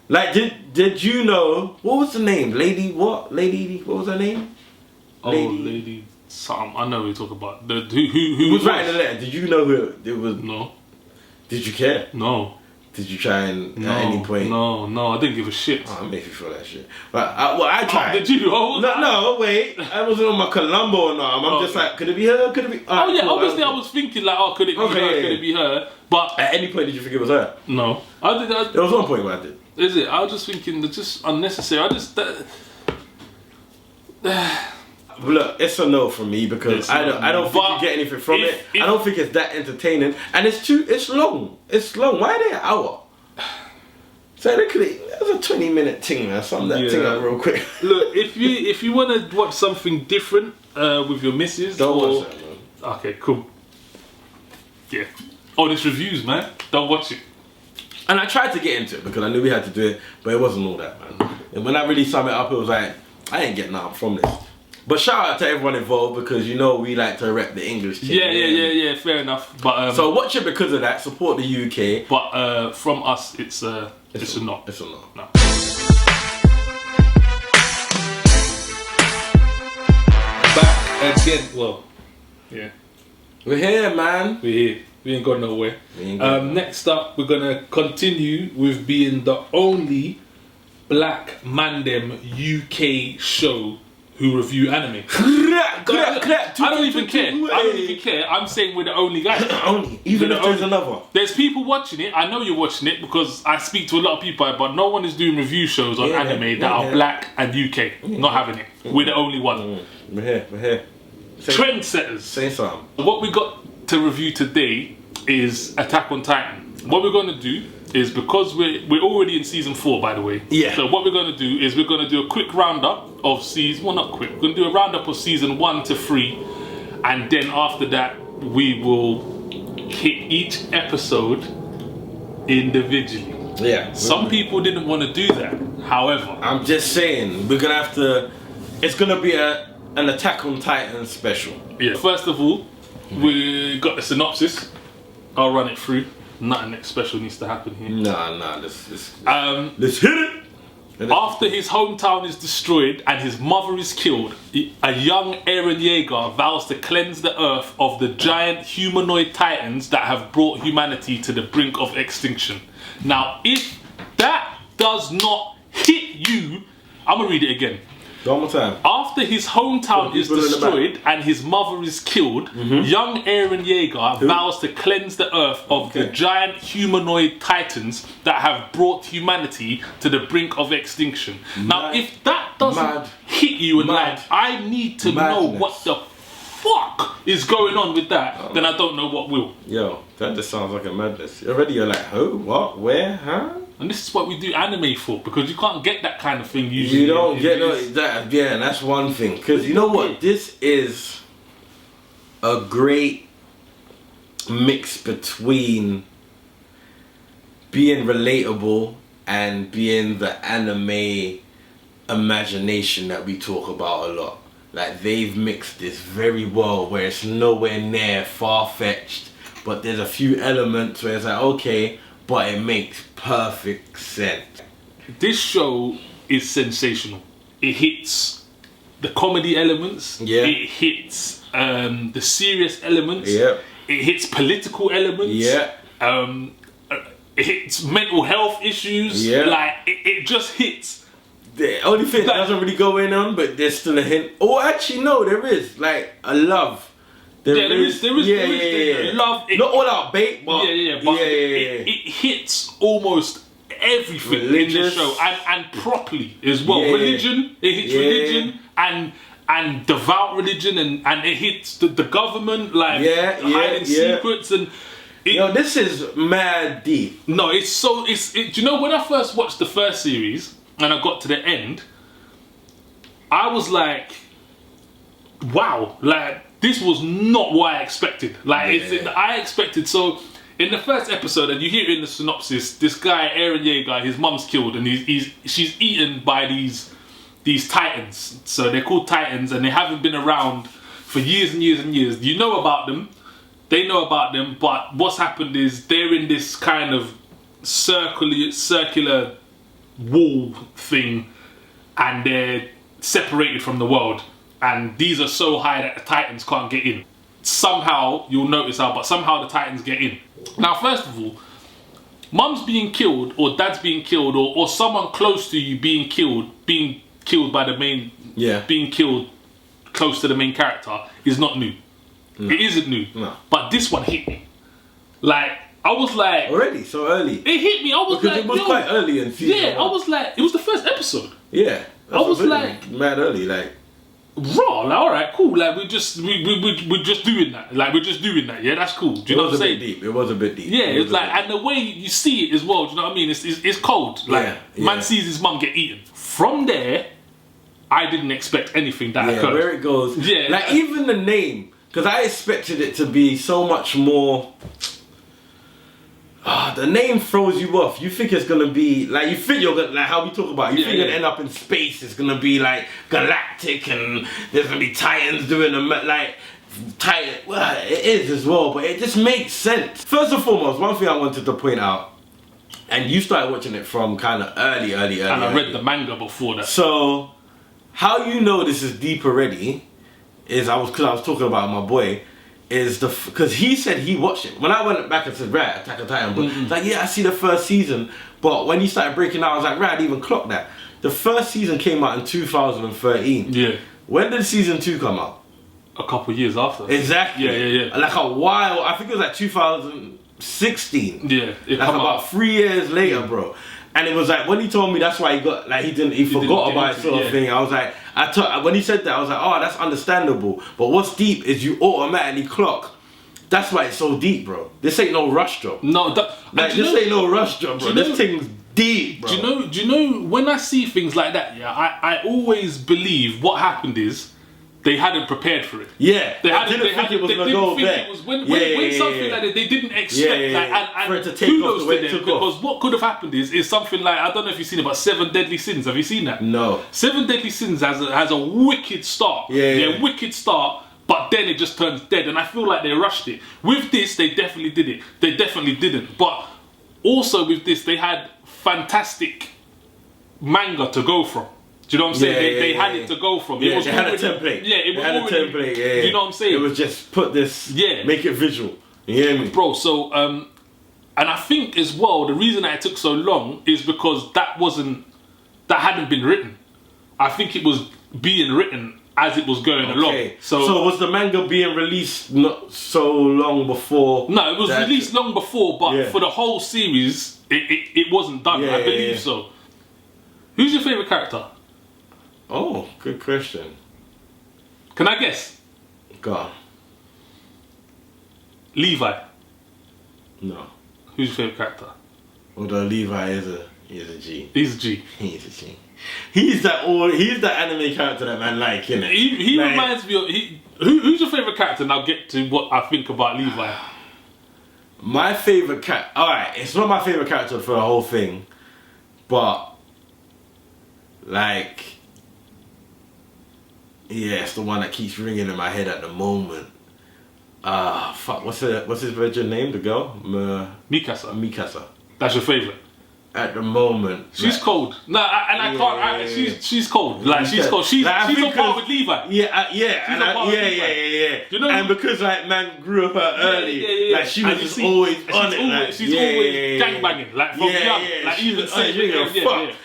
Like, did you know, what was the name? Lady, what was her name? Lady something. I know who you talk about. Who was writing the letter. Did you know who it was? No. Did you care? No. Did you try and at any point? No, I didn't give a shit. Oh, it makes me feel that shit. But I tried. Did you? No, wait. I wasn't on my Columbo or I'm just like, could it be her? Could it be? Oh yeah, cool. Obviously I was thinking like, could it be her? Yeah. Could it be her? But at any point did you think it was her? No, I did. There was one point where I did. Is it? I was just thinking it's just unnecessary. Look, it's a no from me because I don't think you get anything from it. I don't think it's that entertaining, and it's long. It's long. Why are they an hour? So literally, there's a 20-minute thing, man. Sum that thing up real quick. Look, if you want to watch something different with your missus, don't watch that, man. Okay, cool. Yeah. Honest reviews, man. Don't watch it. And I tried to get into it because I knew we had to do it, but it wasn't all that, man. And when I really sum it up, it was like, I ain't getting nothing from this. But shout out to everyone involved because we like to rep the English team. Yeah, fair enough. But so watch it because of that. Support the UK. But from us, it's a not. It's a no. No. Back again. Well, yeah. We're here, man. We're here. We ain't going nowhere. Next up, we're gonna continue with being the only Black Mandem UK show who review anime. I don't even care. I'm saying we're the only guys. Even if there's another. There's people watching it. I know you're watching it because I speak to a lot of people, but no one is doing review shows on anime that are Black and UK. Not having it. We're the only one. We're here. Trendsetters. Say something. What we got to review today is Attack on Titan. What we're going to do is, because we're already in season 4, by the way. Yeah. So what we're going to do is we're going to do a quick roundup of season. Well, not quick. We're going to do a roundup of season 1 to 3, and then after that we will hit each episode individually. Yeah. Some people didn't want to do that. However, I'm just saying we're gonna have to. It's gonna be an Attack on Titan special. Yeah. First of all, we got the synopsis. I'll run it through. Nothing special needs to happen here. Nah. Let's hit it. After his hometown is destroyed and his mother is killed, a young Eren Yeager vows to cleanse the earth of the giant humanoid titans that have brought humanity to the brink of extinction. Now, if that does not hit you, I'm gonna read it again. One more time. After his hometown is destroyed and his mother is killed, young Eren Yeager vows to cleanse the earth of the giant humanoid titans that have brought humanity to the brink of extinction. Now, if that doesn't hit you and like, I need to know what the fuck is going on with that, then I don't know what will. Yo, that just sounds like a madness. Already you're like, who, what, where, huh? And this is what we do anime for, because you can't get that kind of thing usually. You don't get that, yeah, and that's one thing. Because you know what? This is a great mix between being relatable and being the anime imagination that we talk about a lot. Like, they've mixed this very well, where it's nowhere near far-fetched, but there's a few elements where it's like, okay, but it makes perfect sense. This show is sensational. It hits the comedy elements. Yeah. It hits the serious elements. Yeah. It hits political elements. Yeah. It hits mental health issues. Yeah. Like, it just hits. The only thing that doesn't really go in on, but there's still a hint. Oh, actually, no, there is. Like, a love. There is love. Not all out bait, but it hits almost everything in the show, and properly as well. Religion, it hits religion and devout religion, and it hits the government, like hiding secrets and. Yo, this is mad deep. No, do you know, when I first watched the first series and I got to the end, I was like, wow, like, this was not what I expected. Like, I expected, so in the first episode, and you hear it in the synopsis, this guy, Eren Yeager, his mum's killed, and she's eaten by these titans. So they're called titans, and they haven't been around for years and years and years. You know about them, they know about them, but what's happened is they're in this kind of circular wall thing, and they're separated from the world. And these are so high that the Titans can't get in. Somehow, you'll notice how, but somehow the Titans get in. Now, first of all, mum's being killed or dad's being killed or someone close to you being killed by the main, being killed close to the main character is not new. No. It isn't new. No. But this one hit me. Like, I was like... Already? So early? It hit me. I was because it was quite early in season 1. I was like... It was the first episode. Yeah. I was like... Mad early, like... Raw, like, alright, cool. Like, we're just doing that. Like, we're just doing that. Yeah, that's cool. Do you know what I'm saying? It was a bit deep. Yeah, it's like... And the way you see it as well, do you know what I mean? It's cold. Like, man sees his mum get eaten. From there, I didn't expect anything that occurred. Where it goes. Yeah. Like, even the name... Because I expected it to be so much more... the name throws you off. You think it's going to be... Like, you think you're going to... Like, how we talk about it. You think you're going to end up in space. It's going to be, like, galactic. And there's going to be Titans doing the... Like... Titan... Well, it is as well. But it just makes sense. First and foremost, one thing I wanted to point out. And you started watching it from kind of early. And I read the manga before that. So, how you know this is deep already... Because I was talking about my boy, because he said he watched it. When I went back and said, right, Attack on Titan, but like, yeah, I see the first season, but when he started breaking out, I was like, right, I didn't even clock that. The first season came out in 2013. Yeah. When did season 2 come out? A couple of years after. Exactly. Yeah. Like a while, I think it was like 2016. Yeah. Like about 3 years later, bro. And it was like, when he told me that's why he got, like, he forgot about it sort of thing. I was like, when he said that, I was like, oh, that's understandable. But what's deep is you automatically clock. That's why it's so deep, bro. This ain't no rush job. No, this ain't no rush job, bro. This thing's deep, bro. Do you know, when I see things like that, I always believe what happened is, they hadn't prepared for it. Yeah, they didn't think it was going to go there. When something like that, they didn't expect like, for it to take off the way it took because off. what could have happened is something like, I don't know if you've seen it, but 7 Deadly Sins. Have you seen that? No. 7 Deadly Sins has a wicked start. Yeah, wicked start. But then it just turns dead, and I feel like they rushed it. With this, they definitely did it. They definitely didn't. But also with this, they had fantastic manga to go from. Do you know what I'm saying? They had it to go from. It was they had a template. Yeah, it was had already, a template. Yeah, do you know what I'm saying? It was just put this. Yeah. Make it visual. You hear me, bro? So and I think as well the reason that it took so long is because that hadn't been written. I think it was being written as it was going along. So was the manga being released not so long before? No, it was released long before, but for the whole series, it wasn't done. I believe so. Who's your favourite character? Oh, good question. Can I guess? Go on. Levi. No. Who's your favourite character? Although Levi is a G. He's a G. He's a G. He's that anime character that man like, innit? He reminds me of... Who's your favourite character? And I'll get to what I think about Levi. My favourite character... Alright, it's not my favourite character for the whole thing. But... Like... Yeah, it's the one that keeps ringing in my head at the moment. Fuck, what's his virgin name, the girl? Mikasa. That's your favourite? At the moment. She's cold. No, and I can't, she's cold. Like, she's cold. She's on par with Levi. Yeah. You know, and because, like, man grew up early, like, she was just always on it. She's always gangbanging, like, from young. Like, even saying,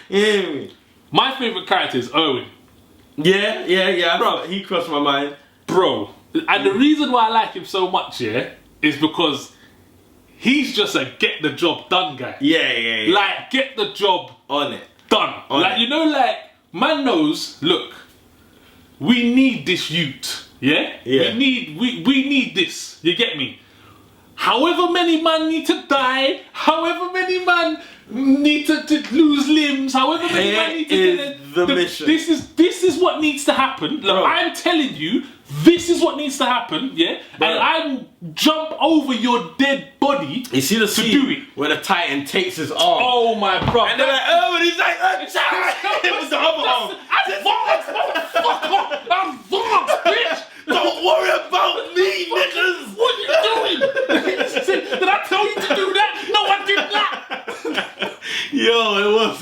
yeah. My favourite character is Owen. Yeah. Bro, he crossed my mind. Bro, and the reason why I like him so much, is because he's just a get the job done guy. Yeah. Like, get the job on it. Done. Like, you know, like, man knows, look, we need this youth. Yeah? We need this. You get me? However many man need to die, however many man need to lose limbs, however many man need to the mission. This is what needs to happen. Look, I'm telling you, this is what needs to happen, yeah? Bro. And I will jump over your dead body. You see the scene where the Titan takes his arm. Oh my bro. And they're like, oh, and he's like, it was the other arm. I'm advanced, bitch. Don't worry about me, niggas. What are you doing? Did I tell you to do that? No, I did not. Yo, it was.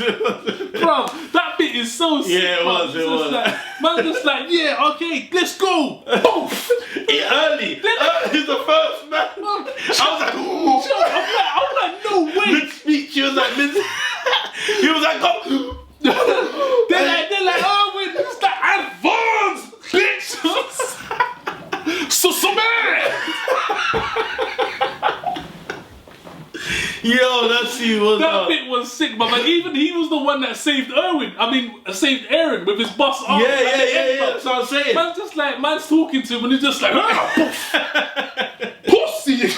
Bro, that bit is so sick. Yeah, it was. Like, man just like, yeah, okay, let's go. Poof. He's the first man. I was like, ooh. I'm like, no way. speech. He was like, he was like, go. they're like, oh, wait, it's the advance, bitch. So Yo, that scene was that bit was sick, but like, even he was the one that saved saved Aaron with his boss arm. Yeah. That's what I'm saying. Man's just like, man's talking to him and he's just like, pussy,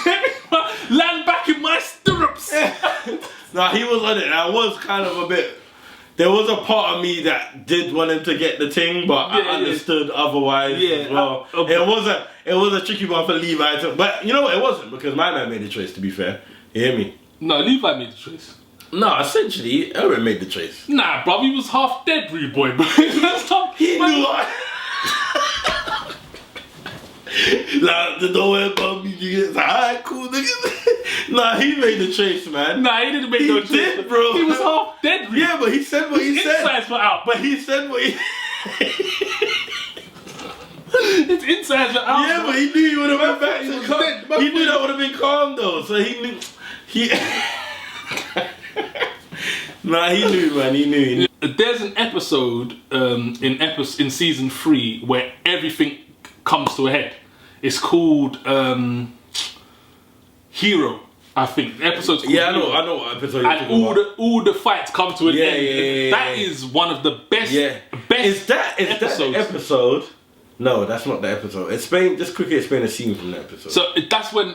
land back in my stirrups. Nah, he was on it. I was kind of a bit. There was a part of me that did want him to get the thing, but I understood otherwise as well. It was a tricky one for Levi to, but you know what? It wasn't, because my man made the choice, to be fair. You hear me? No, Levi made the choice. No, essentially, Aaron made the choice. Nah, bro, he was half dead, rude boy. He knew what? Like, the door about me, nigga. Alright, cool, nigga. Nah, he made the choice, man. Nah, he didn't make no choice. He did, bro. He was half dead, rude. Yeah, but he said what he said. His insides were out. But he said what he... His insides were out. Yeah, bro. but he knew he would have went back to calm. He knew that would have been calm, though. So he knew... Nah, he knew, man. He knew. There's an episode in season 3 where everything comes to a head. It's called Hero, I think. The episode's called Yeah, Hero. I know what episode you're And talking about. all the fights come to an end. Yeah. That is one of the best. Is that episodes. the episode? No, that's not the episode. Just quickly explain a scene from the episode. So that's when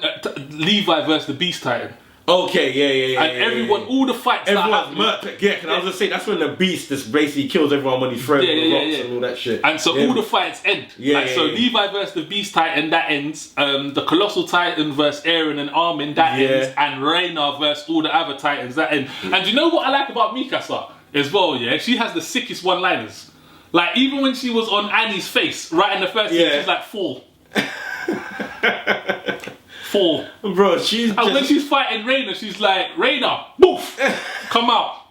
Levi versus the Beast Titan. Okay, yeah. And everyone, all the fights everyone's murked. Yeah, because I was gonna say that's when the Beast just basically kills everyone when he throws the rocks and all that shit. And so all the fights end. So Levi versus the Beast Titan, that ends. The Colossal Titan versus Aaron and Armin, that ends. And Reyna versus all the other Titans, that end. And you know what I like about Mikasa as well? Yeah, she has the sickest one-liners. Like even when she was on Annie's face, right in the first scene, she's like, fall. Fall. Bro, she's and when she's fighting Reyna, she's like, Reyna, boof, come out.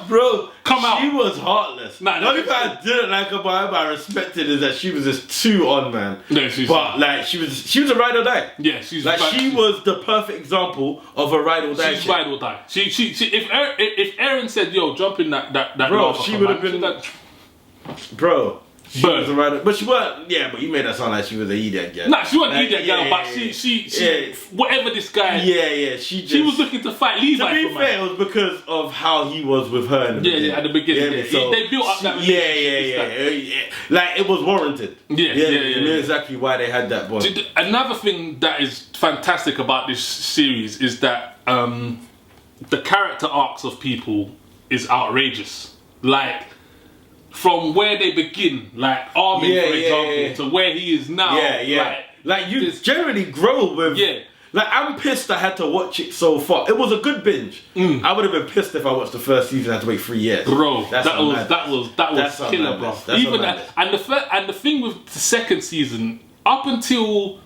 Bro, come out. She was heartless. Nah, the only thing I didn't like about her, but I respected, is that she was just too on, man. No, but like she was a ride or die. Yeah, she's like she was the perfect example of a ride or die. She's ride or die. She if Aaron said, "Yo, jump in that bro," she would have been like, bro. She was a rider, but she weren't. Yeah, but you made that sound like she was an idiot girl. Nah, she wasn't an idiot girl, but she whatever this guy. Yeah, she was looking to fight Levi. To be fair, it was because of how he was with her. In the beginning. At the beginning. So they built up that. Yeah. Like it was warranted. Yeah. You knew exactly why they had that bond. Another thing that is fantastic about this series is that the character arcs of people is outrageous. Like. From where they begin, like Armin, for example, to where he is now. Like you generally grow with. Yeah. Like I'm pissed I had to watch it so far. It was a good binge. I would have been pissed if I watched the first season and had to wait 3 years. Bro, that was killer, bro. Even and the thing with the second season, up until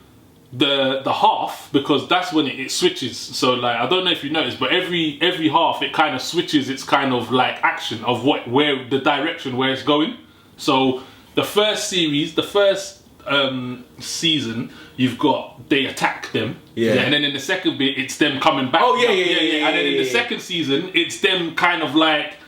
the half, because that's when it switches. So like I don't know if you noticed, but every half it kind of switches its kind of like action of where the direction where it's going. So the first series, the first season, you've got they attack them, and then in the second bit it's them coming back. And then in the second season it's them kind of like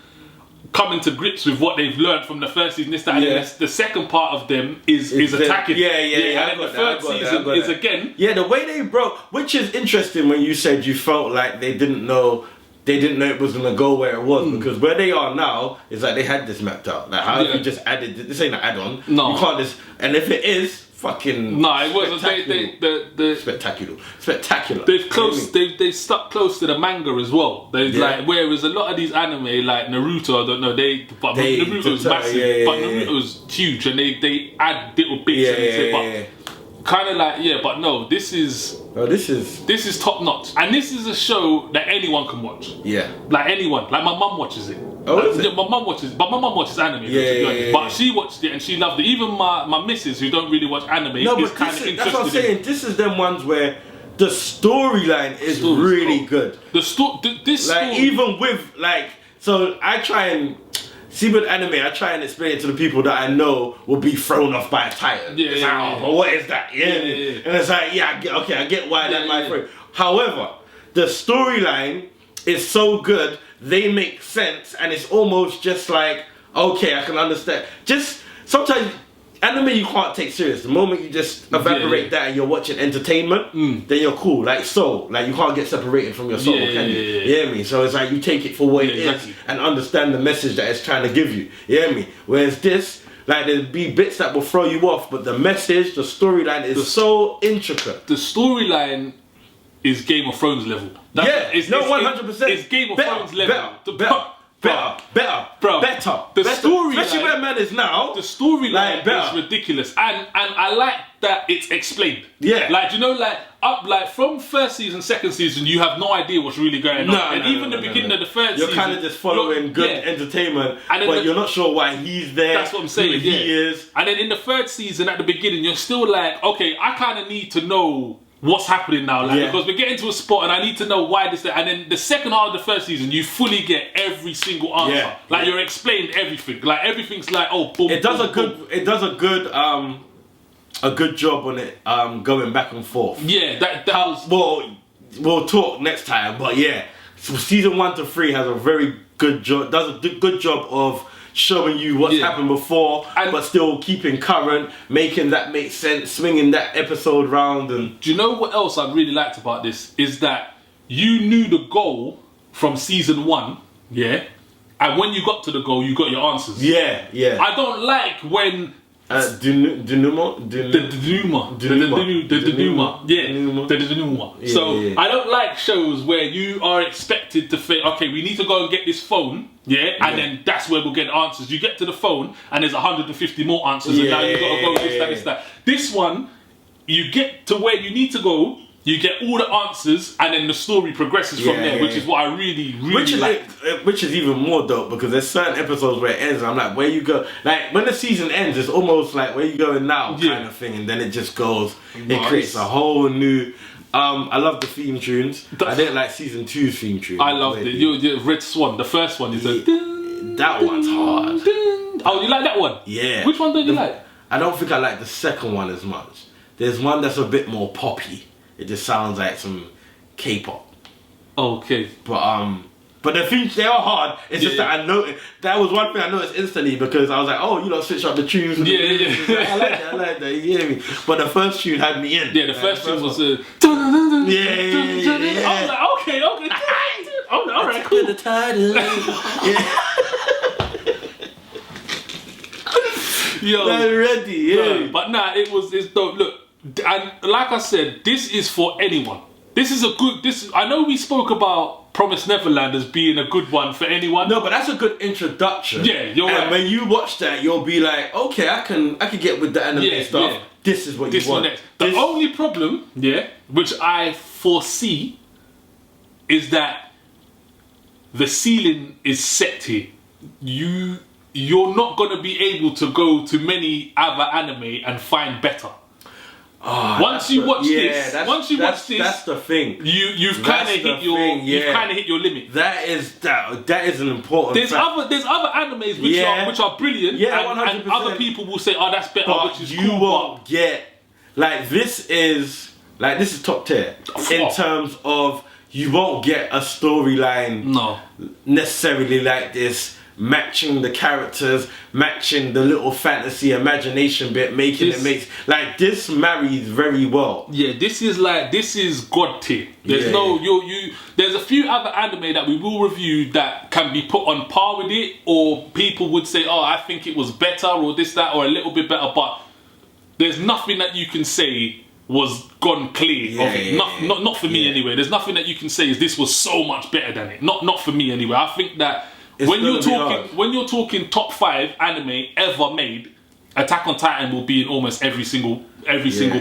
coming to grips with what they've learned from the first season. And then the second part of them is attacking. And then the third season is again. Yeah, the way they broke, which is interesting when you said you felt like they didn't know it was gonna go where it was, because where they are now is like they had this mapped out. Like how you just added this ain't an add-on. No, you can't just. And if it is. Fucking no, it wasn't. Spectacular. They stuck close to the manga as well. Like whereas a lot of these anime like Naruto, I don't know. Naruto's massive, but Naruto's huge, and they add little bits and they say, but kind of like but no, this is top notch, and this is a show that anyone can watch. Yeah, like anyone. Like my mum watches it. Oh, is it? My mum watches anime. But she watched it and she loved it. Even my missus, who don't really watch anime, is kind of interested. That's what I'm saying. This is them ones where the storyline is really good. This story, even with like, so I try and. See, with anime, I try and explain it to the people that I know will be thrown off by a titan. But what is that? And it's like, I get why that might throw. However, the storyline is so good, they make sense, and it's almost just like, okay, I can understand. Just sometimes anime you can't take serious. The moment you just evaporate that and you're watching entertainment, then you're cool. Like Soul, like you can't get separated from your soul, can you? You hear me? So it's like you take it for what it is and understand the message that it's trying to give you. You hear me? Whereas this, like there'll be bits that will throw you off, but the message, the storyline is so intricate. The storyline is Game of Thrones level. It's 100%. It's Game of Thrones level. Better. The story, especially where man is now. The storyline is ridiculous, and I like that it's explained. Yeah, like you know, like from first season, second season, you have no idea what's really going on, and even the beginning of the third season, you're kind of just following good entertainment, but you're not sure why he's there. That's what I'm saying. Who he is, and then in the third season, at the beginning, you're still like, okay, I kind of need to know what's happening now, because we're getting to a spot and I need to know why this. And then the second half of the first season, you fully get every single answer. You're explained everything. Like everything's like, oh, boom. It does a good job on it, going back and forth. Yeah, that was. Well, we'll talk next time, but yeah, so season 1 to 3 has a very good job. Does a good job of showing you what's happened before, but still keeping current, making that make sense, swinging that episode round. And do you know what else I really liked about this is that you knew the goal from season 1, and when you got to the goal, you got your answers. Yeah. I don't like when the denouement. So I don't like shows where you are expected to think, okay, we need to go and get this phone, and then that's where we'll get answers. You get to the phone and there's 150 more answers, and now you got to go this, that. This one, you get to where you need to go. You get all the answers, and then the story progresses from there, which is what I really like. Which is even more dope, because there's certain episodes where it ends, and I'm like, where you go? Like, when the season ends, it's almost like, where you going now kind of thing, and then it just goes, it creates a whole new... I love the theme tunes. I didn't like season 2's theme tune. I loved it. You Red Swan, the first one is that one's hard. Oh, you like that one? Yeah. Which one don't you like? I don't think I like the second one as much. There's one that's a bit more poppy. It just sounds like some K-pop. Okay. But the themes, they are hard. It's just that I noticed, that was one thing I noticed instantly, because I was like, oh, you know, switch up the tunes. I like that, you hear me? But the first tune had me in. Yeah, the first tune was yeah. I was like, okay. Alright, cool. The title. Yo. They're ready, But nah, it's dope. Look, and like I said, this is for anyone. This is a good. I know we spoke about Promised Neverland as being a good one for anyone. No, but that's a good introduction. Yeah, you're right. And when you watch that, you'll be like, okay, I can get with the anime stuff. Yeah. This is what you want. The only problem, which I foresee, is that the ceiling is set here. You're not gonna be able to go to many other anime and find better. Once you watch this, that's the thing. You've kind of hit your limit. That is an important. There's other animes which are brilliant. Yeah, and other people will say, oh, that's better, but which is you cool. won't get this is top tier in terms of you won't get a storyline necessarily like this. Matching the characters, matching the little fantasy imagination bit, it makes like this marries very well. Yeah, this is God tier. There's there's a few other anime that we will review that can be put on par with it, or people would say, oh, I think it was better, or this, that, or a little bit better, but there's nothing that you can say was gone clear of it. Not for me anyway. There's nothing that you can say is this was so much better than it. Not for me anyway. I think that when you're talking top 5 anime ever made, Attack on Titan will be in almost every single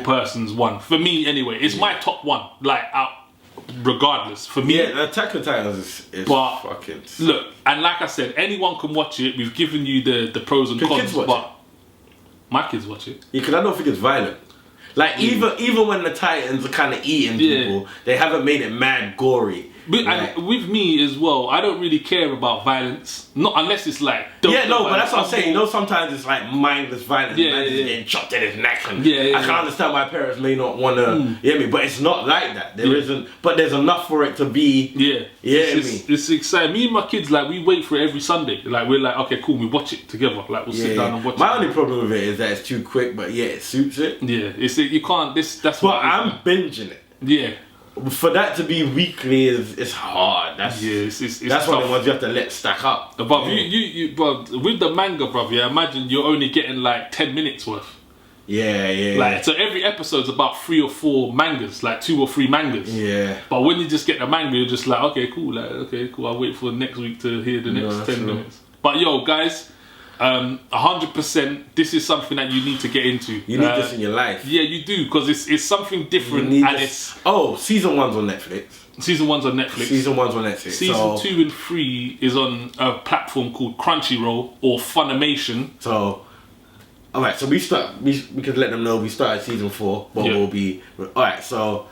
person's one. For me anyway, it's my top one. Regardless, for me. Yeah, Attack on Titan is fucking. Look, and like I said, anyone can watch it. We've given you the pros and cons, kids watch but my kids watch it. Yeah, because I don't think it's violent. Like even when the Titans are kind of eating people, they haven't made it mad gory. And with me as well, I don't really care about violence, not unless it's like but that's what I'm saying. You know, sometimes it's like mindless violence. Man is getting chopped in his neck, and I can understand why parents may not want to. You hear me? But it's not like that. There isn't. But there's enough for it to be. It's exciting. Me and my kids, like, we wait for it every Sunday. Like, we're like, okay, cool, we watch it together. Like, we'll sit down and watch it. My only problem with it is that it's too quick, but it suits it. Yeah, you can't. That's. But I'm binging it. Yeah. For that to be weekly it's hard. That's that's one of the ones you have to let stack up. But but with the manga, bruv, imagine you're only getting like 10 minutes worth. Like, so every episode's about 3 or 4 mangas, like 2 or 3 mangas. But when you just get the manga, you're just like, okay, cool. I'll wait for next week to hear the next 10 minutes. But yo, guys, 100%. This is something that you need to get into. You need this in your life. Yeah, you do, because it's something different. Season 1's on Netflix. Season 1's on Netflix. Season 2 and 3 is on a platform called Crunchyroll or Funimation. So, alright, so we could let them know we started season 4, but we'll be alright. So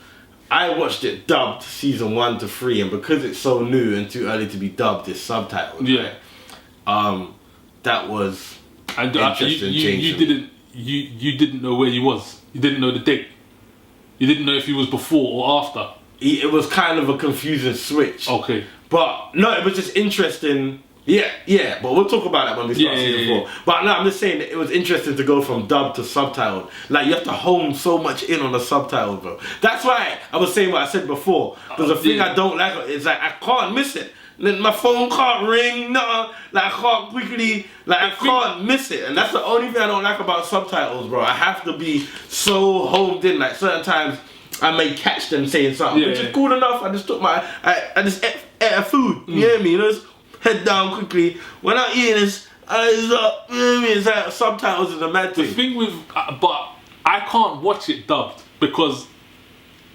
I watched it dubbed season 1 to 3, and because it's so new and too early to be dubbed, it's subtitled. Right? That was interesting. You didn't know where you was. You didn't know the date. You didn't know if he was before or after. It was kind of a confusing switch. Okay. But no, it was just interesting. Yeah. But we'll talk about that when we start season 4. But no, I'm just saying that it was interesting to go from dubbed to subtitled. Like, you have to hone so much in on the subtitle, bro. That's why I was saying what I said before. There's a thing I don't like. It's like I can't miss it. My phone can't ring, like I can't quickly, I can't miss it. And that's the only thing I don't like about subtitles, bro. I have to be so homed in. Like, certain times I may catch them saying something, which is cool enough. I just took I just ate a food, you hear me? You know, just head down quickly. When I'm eating this, eyes up, you know what I mean? It's like subtitles is a mad thing. The thing with, but I can't watch it dubbed because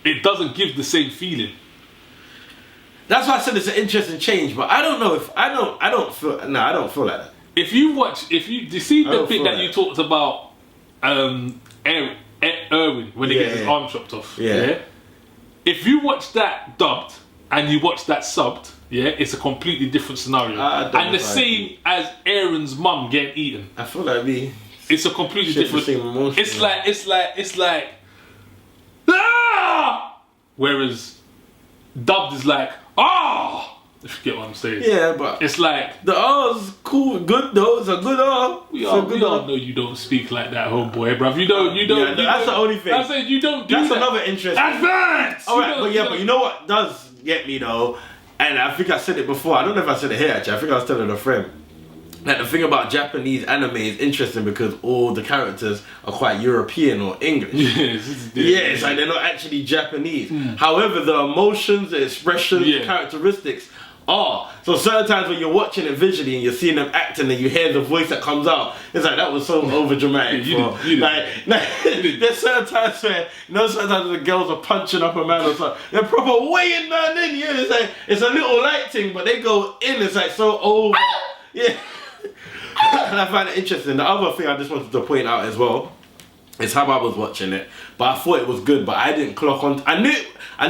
it doesn't give the same feeling. That's why I said it's an interesting change, but I don't know if I don't feel like that. If you see the bit that you talked about, Erwin when he gets his arm chopped off. Yeah. If you watch that dubbed and you watch that subbed, it's a completely different scenario. And the same as Aaron's mum getting eaten. I feel like it's a completely different. It's like ah! Whereas dubbed is like, if you get what I'm saying. Yeah, but it's like the R's cool, good though. It's a good R. We all know you don't speak like that, homeboy, bruv. You don't. That's the only thing. I said you don't do that's that. Another interest. Advance. Alright, but you know what does get me though, and I think I said it before. I don't know if I said it here actually. I think I was telling a friend. Like, the thing about Japanese anime is interesting because all the characters are quite European or English. It's like they're not actually Japanese. However, the emotions, the expressions, the characteristics are. So certain times when you're watching it visually and you're seeing them acting and you hear the voice that comes out, it's like that was so over dramatic. There's certain times where, certain times the girls are punching up a man or something. They're proper weighing man in. It's like, it's a little light thing, but they go in. It's like so over. And I find it interesting. The other thing I just wanted to point out as well is how I was watching it, but I thought it was good, but I didn't clock on. I knew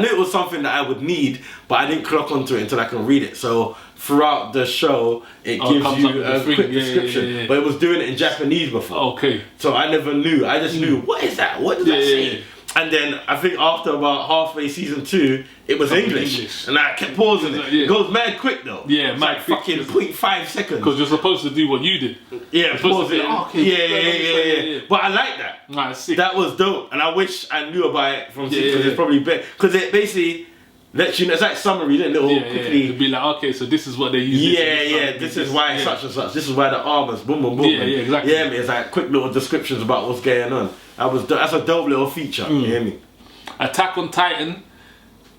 it was something that I would need, but I didn't clock onto it until I can read it. So throughout the show, it gives you a quick description, but it was doing it in Japanese before. Okay. So I never knew. I just knew, what is that? What does that say? And then I think after about halfway season 2, it was English. And I kept pausing it. It goes mad quick though. Yeah, it's like fucking 0.5 seconds. Because you're supposed to do what you did. Yeah, pause it. Yeah. But I like that. Right, sick. That was dope. And I wish I knew about it from season. It's probably better. Because it basically lets you know, it's like summary, then little quickly. It'd be like, okay, so this is what they use. This is why such and such. This is why the armor's boom, boom, boom. Yeah, exactly. Yeah, it's like quick little descriptions about what's going on. That's a dope little feature. You hear me? Attack on Titan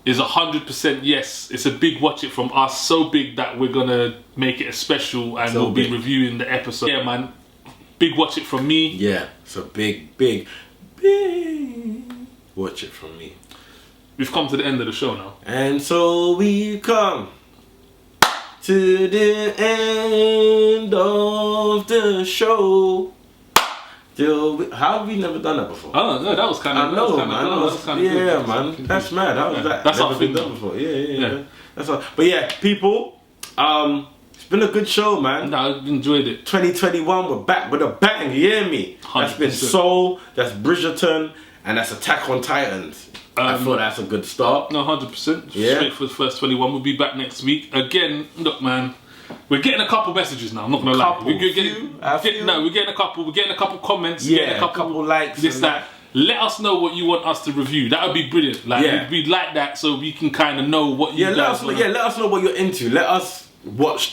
is 100% yes. It's a big watch it from us. So big that we're gonna make it a special and we'll be reviewing the episode. Yeah, man. Big watch it from me. Yeah, it's a big watch it from me. We've come to the end of the show now. And so we come to the end of the show. How have we never done that before? Oh no, that was kind of. I know, man. Yeah, man. That's mad. That's our thing done before. Yeah. That's all. But yeah, people, it's been a good show, man. No, I enjoyed it. 2021, we're back with a bang. You hear me? 100%. That's been Soul. That's Bridgerton, and that's Attack on Titans. I thought that's a good start. No, 100%. Yeah. Straight for the first 21. We'll be back next week. Again, look, man, we're getting a couple messages now. I'm not gonna lie. We're getting a couple. We're getting a couple comments. Yeah, getting a couple likes. This, that. Let us know what you want us to review. That would be brilliant. Like we'd like that, so we can kind of know what you guys want. Let us know what you're into. Let us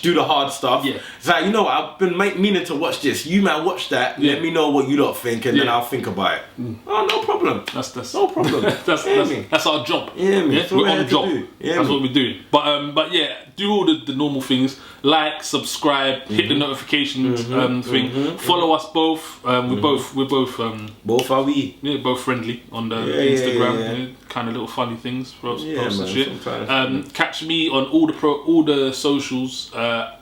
do the hard stuff. Yeah. It's like, you know what, I've been meaning to watch this. You man, watch that. Yeah. Let me know what you lot think, and then I'll think about it. Oh, no problem. That's no problem. that's our job. Yeah, man. Yeah? We're on job. Yeah, that's what we're doing. But yeah, do all the normal things. Like, subscribe, hit the notifications thing. Follow us both. We're both both are we? Yeah, both friendly on the Instagram. Yeah. Kind of little funny things for us. And shit. Catch me on all the socials.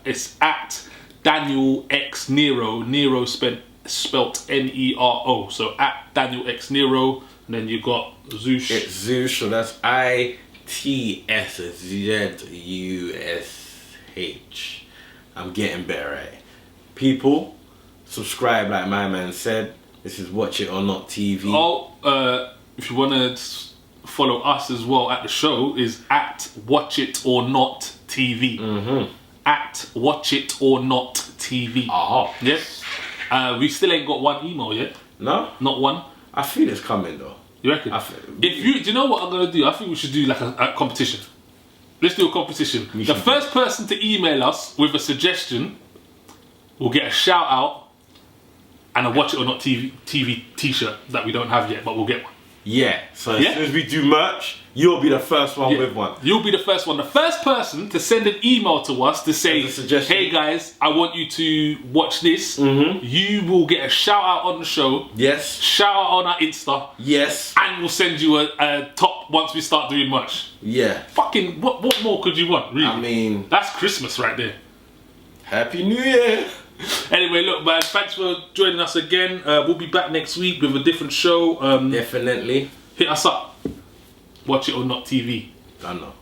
It's at Daniel X Nero. Nero spelt Nero. So at Daniel X Nero. And then you got Zush. It's Zush. So that's ITSZUSH. I'm getting better at it. People, subscribe like my man said. This is Watch It or Not TV. If you want to follow us as well at the show, is at Watch It or Not TV. At Watch It or Not TV. Yes. We still ain't got one email yet. No? Not one. I feel it's coming though. You reckon? Do you know what I'm gonna do? I think we should do like a competition. Let's do a competition. The first person to email us with a suggestion will get a shout out and a Watch It or Not TV t-shirt that we don't have yet, but we'll get one. Yeah. So as soon as we do merch, you'll be the first one with one. You'll be the first one. The first person to send an email to us to say, hey guys, I want you to watch this. You will get a shout out on the show. Yes. Shout out on our Insta. Yes. And we'll send you a top once we start doing merch. Yeah. Fucking, what more could you want, really? I mean, that's Christmas right there. Happy New Year. Anyway, look, man, thanks for joining us again. We'll be back next week with a different show. Definitely. Hit us up. Watch It or Not TV. I know.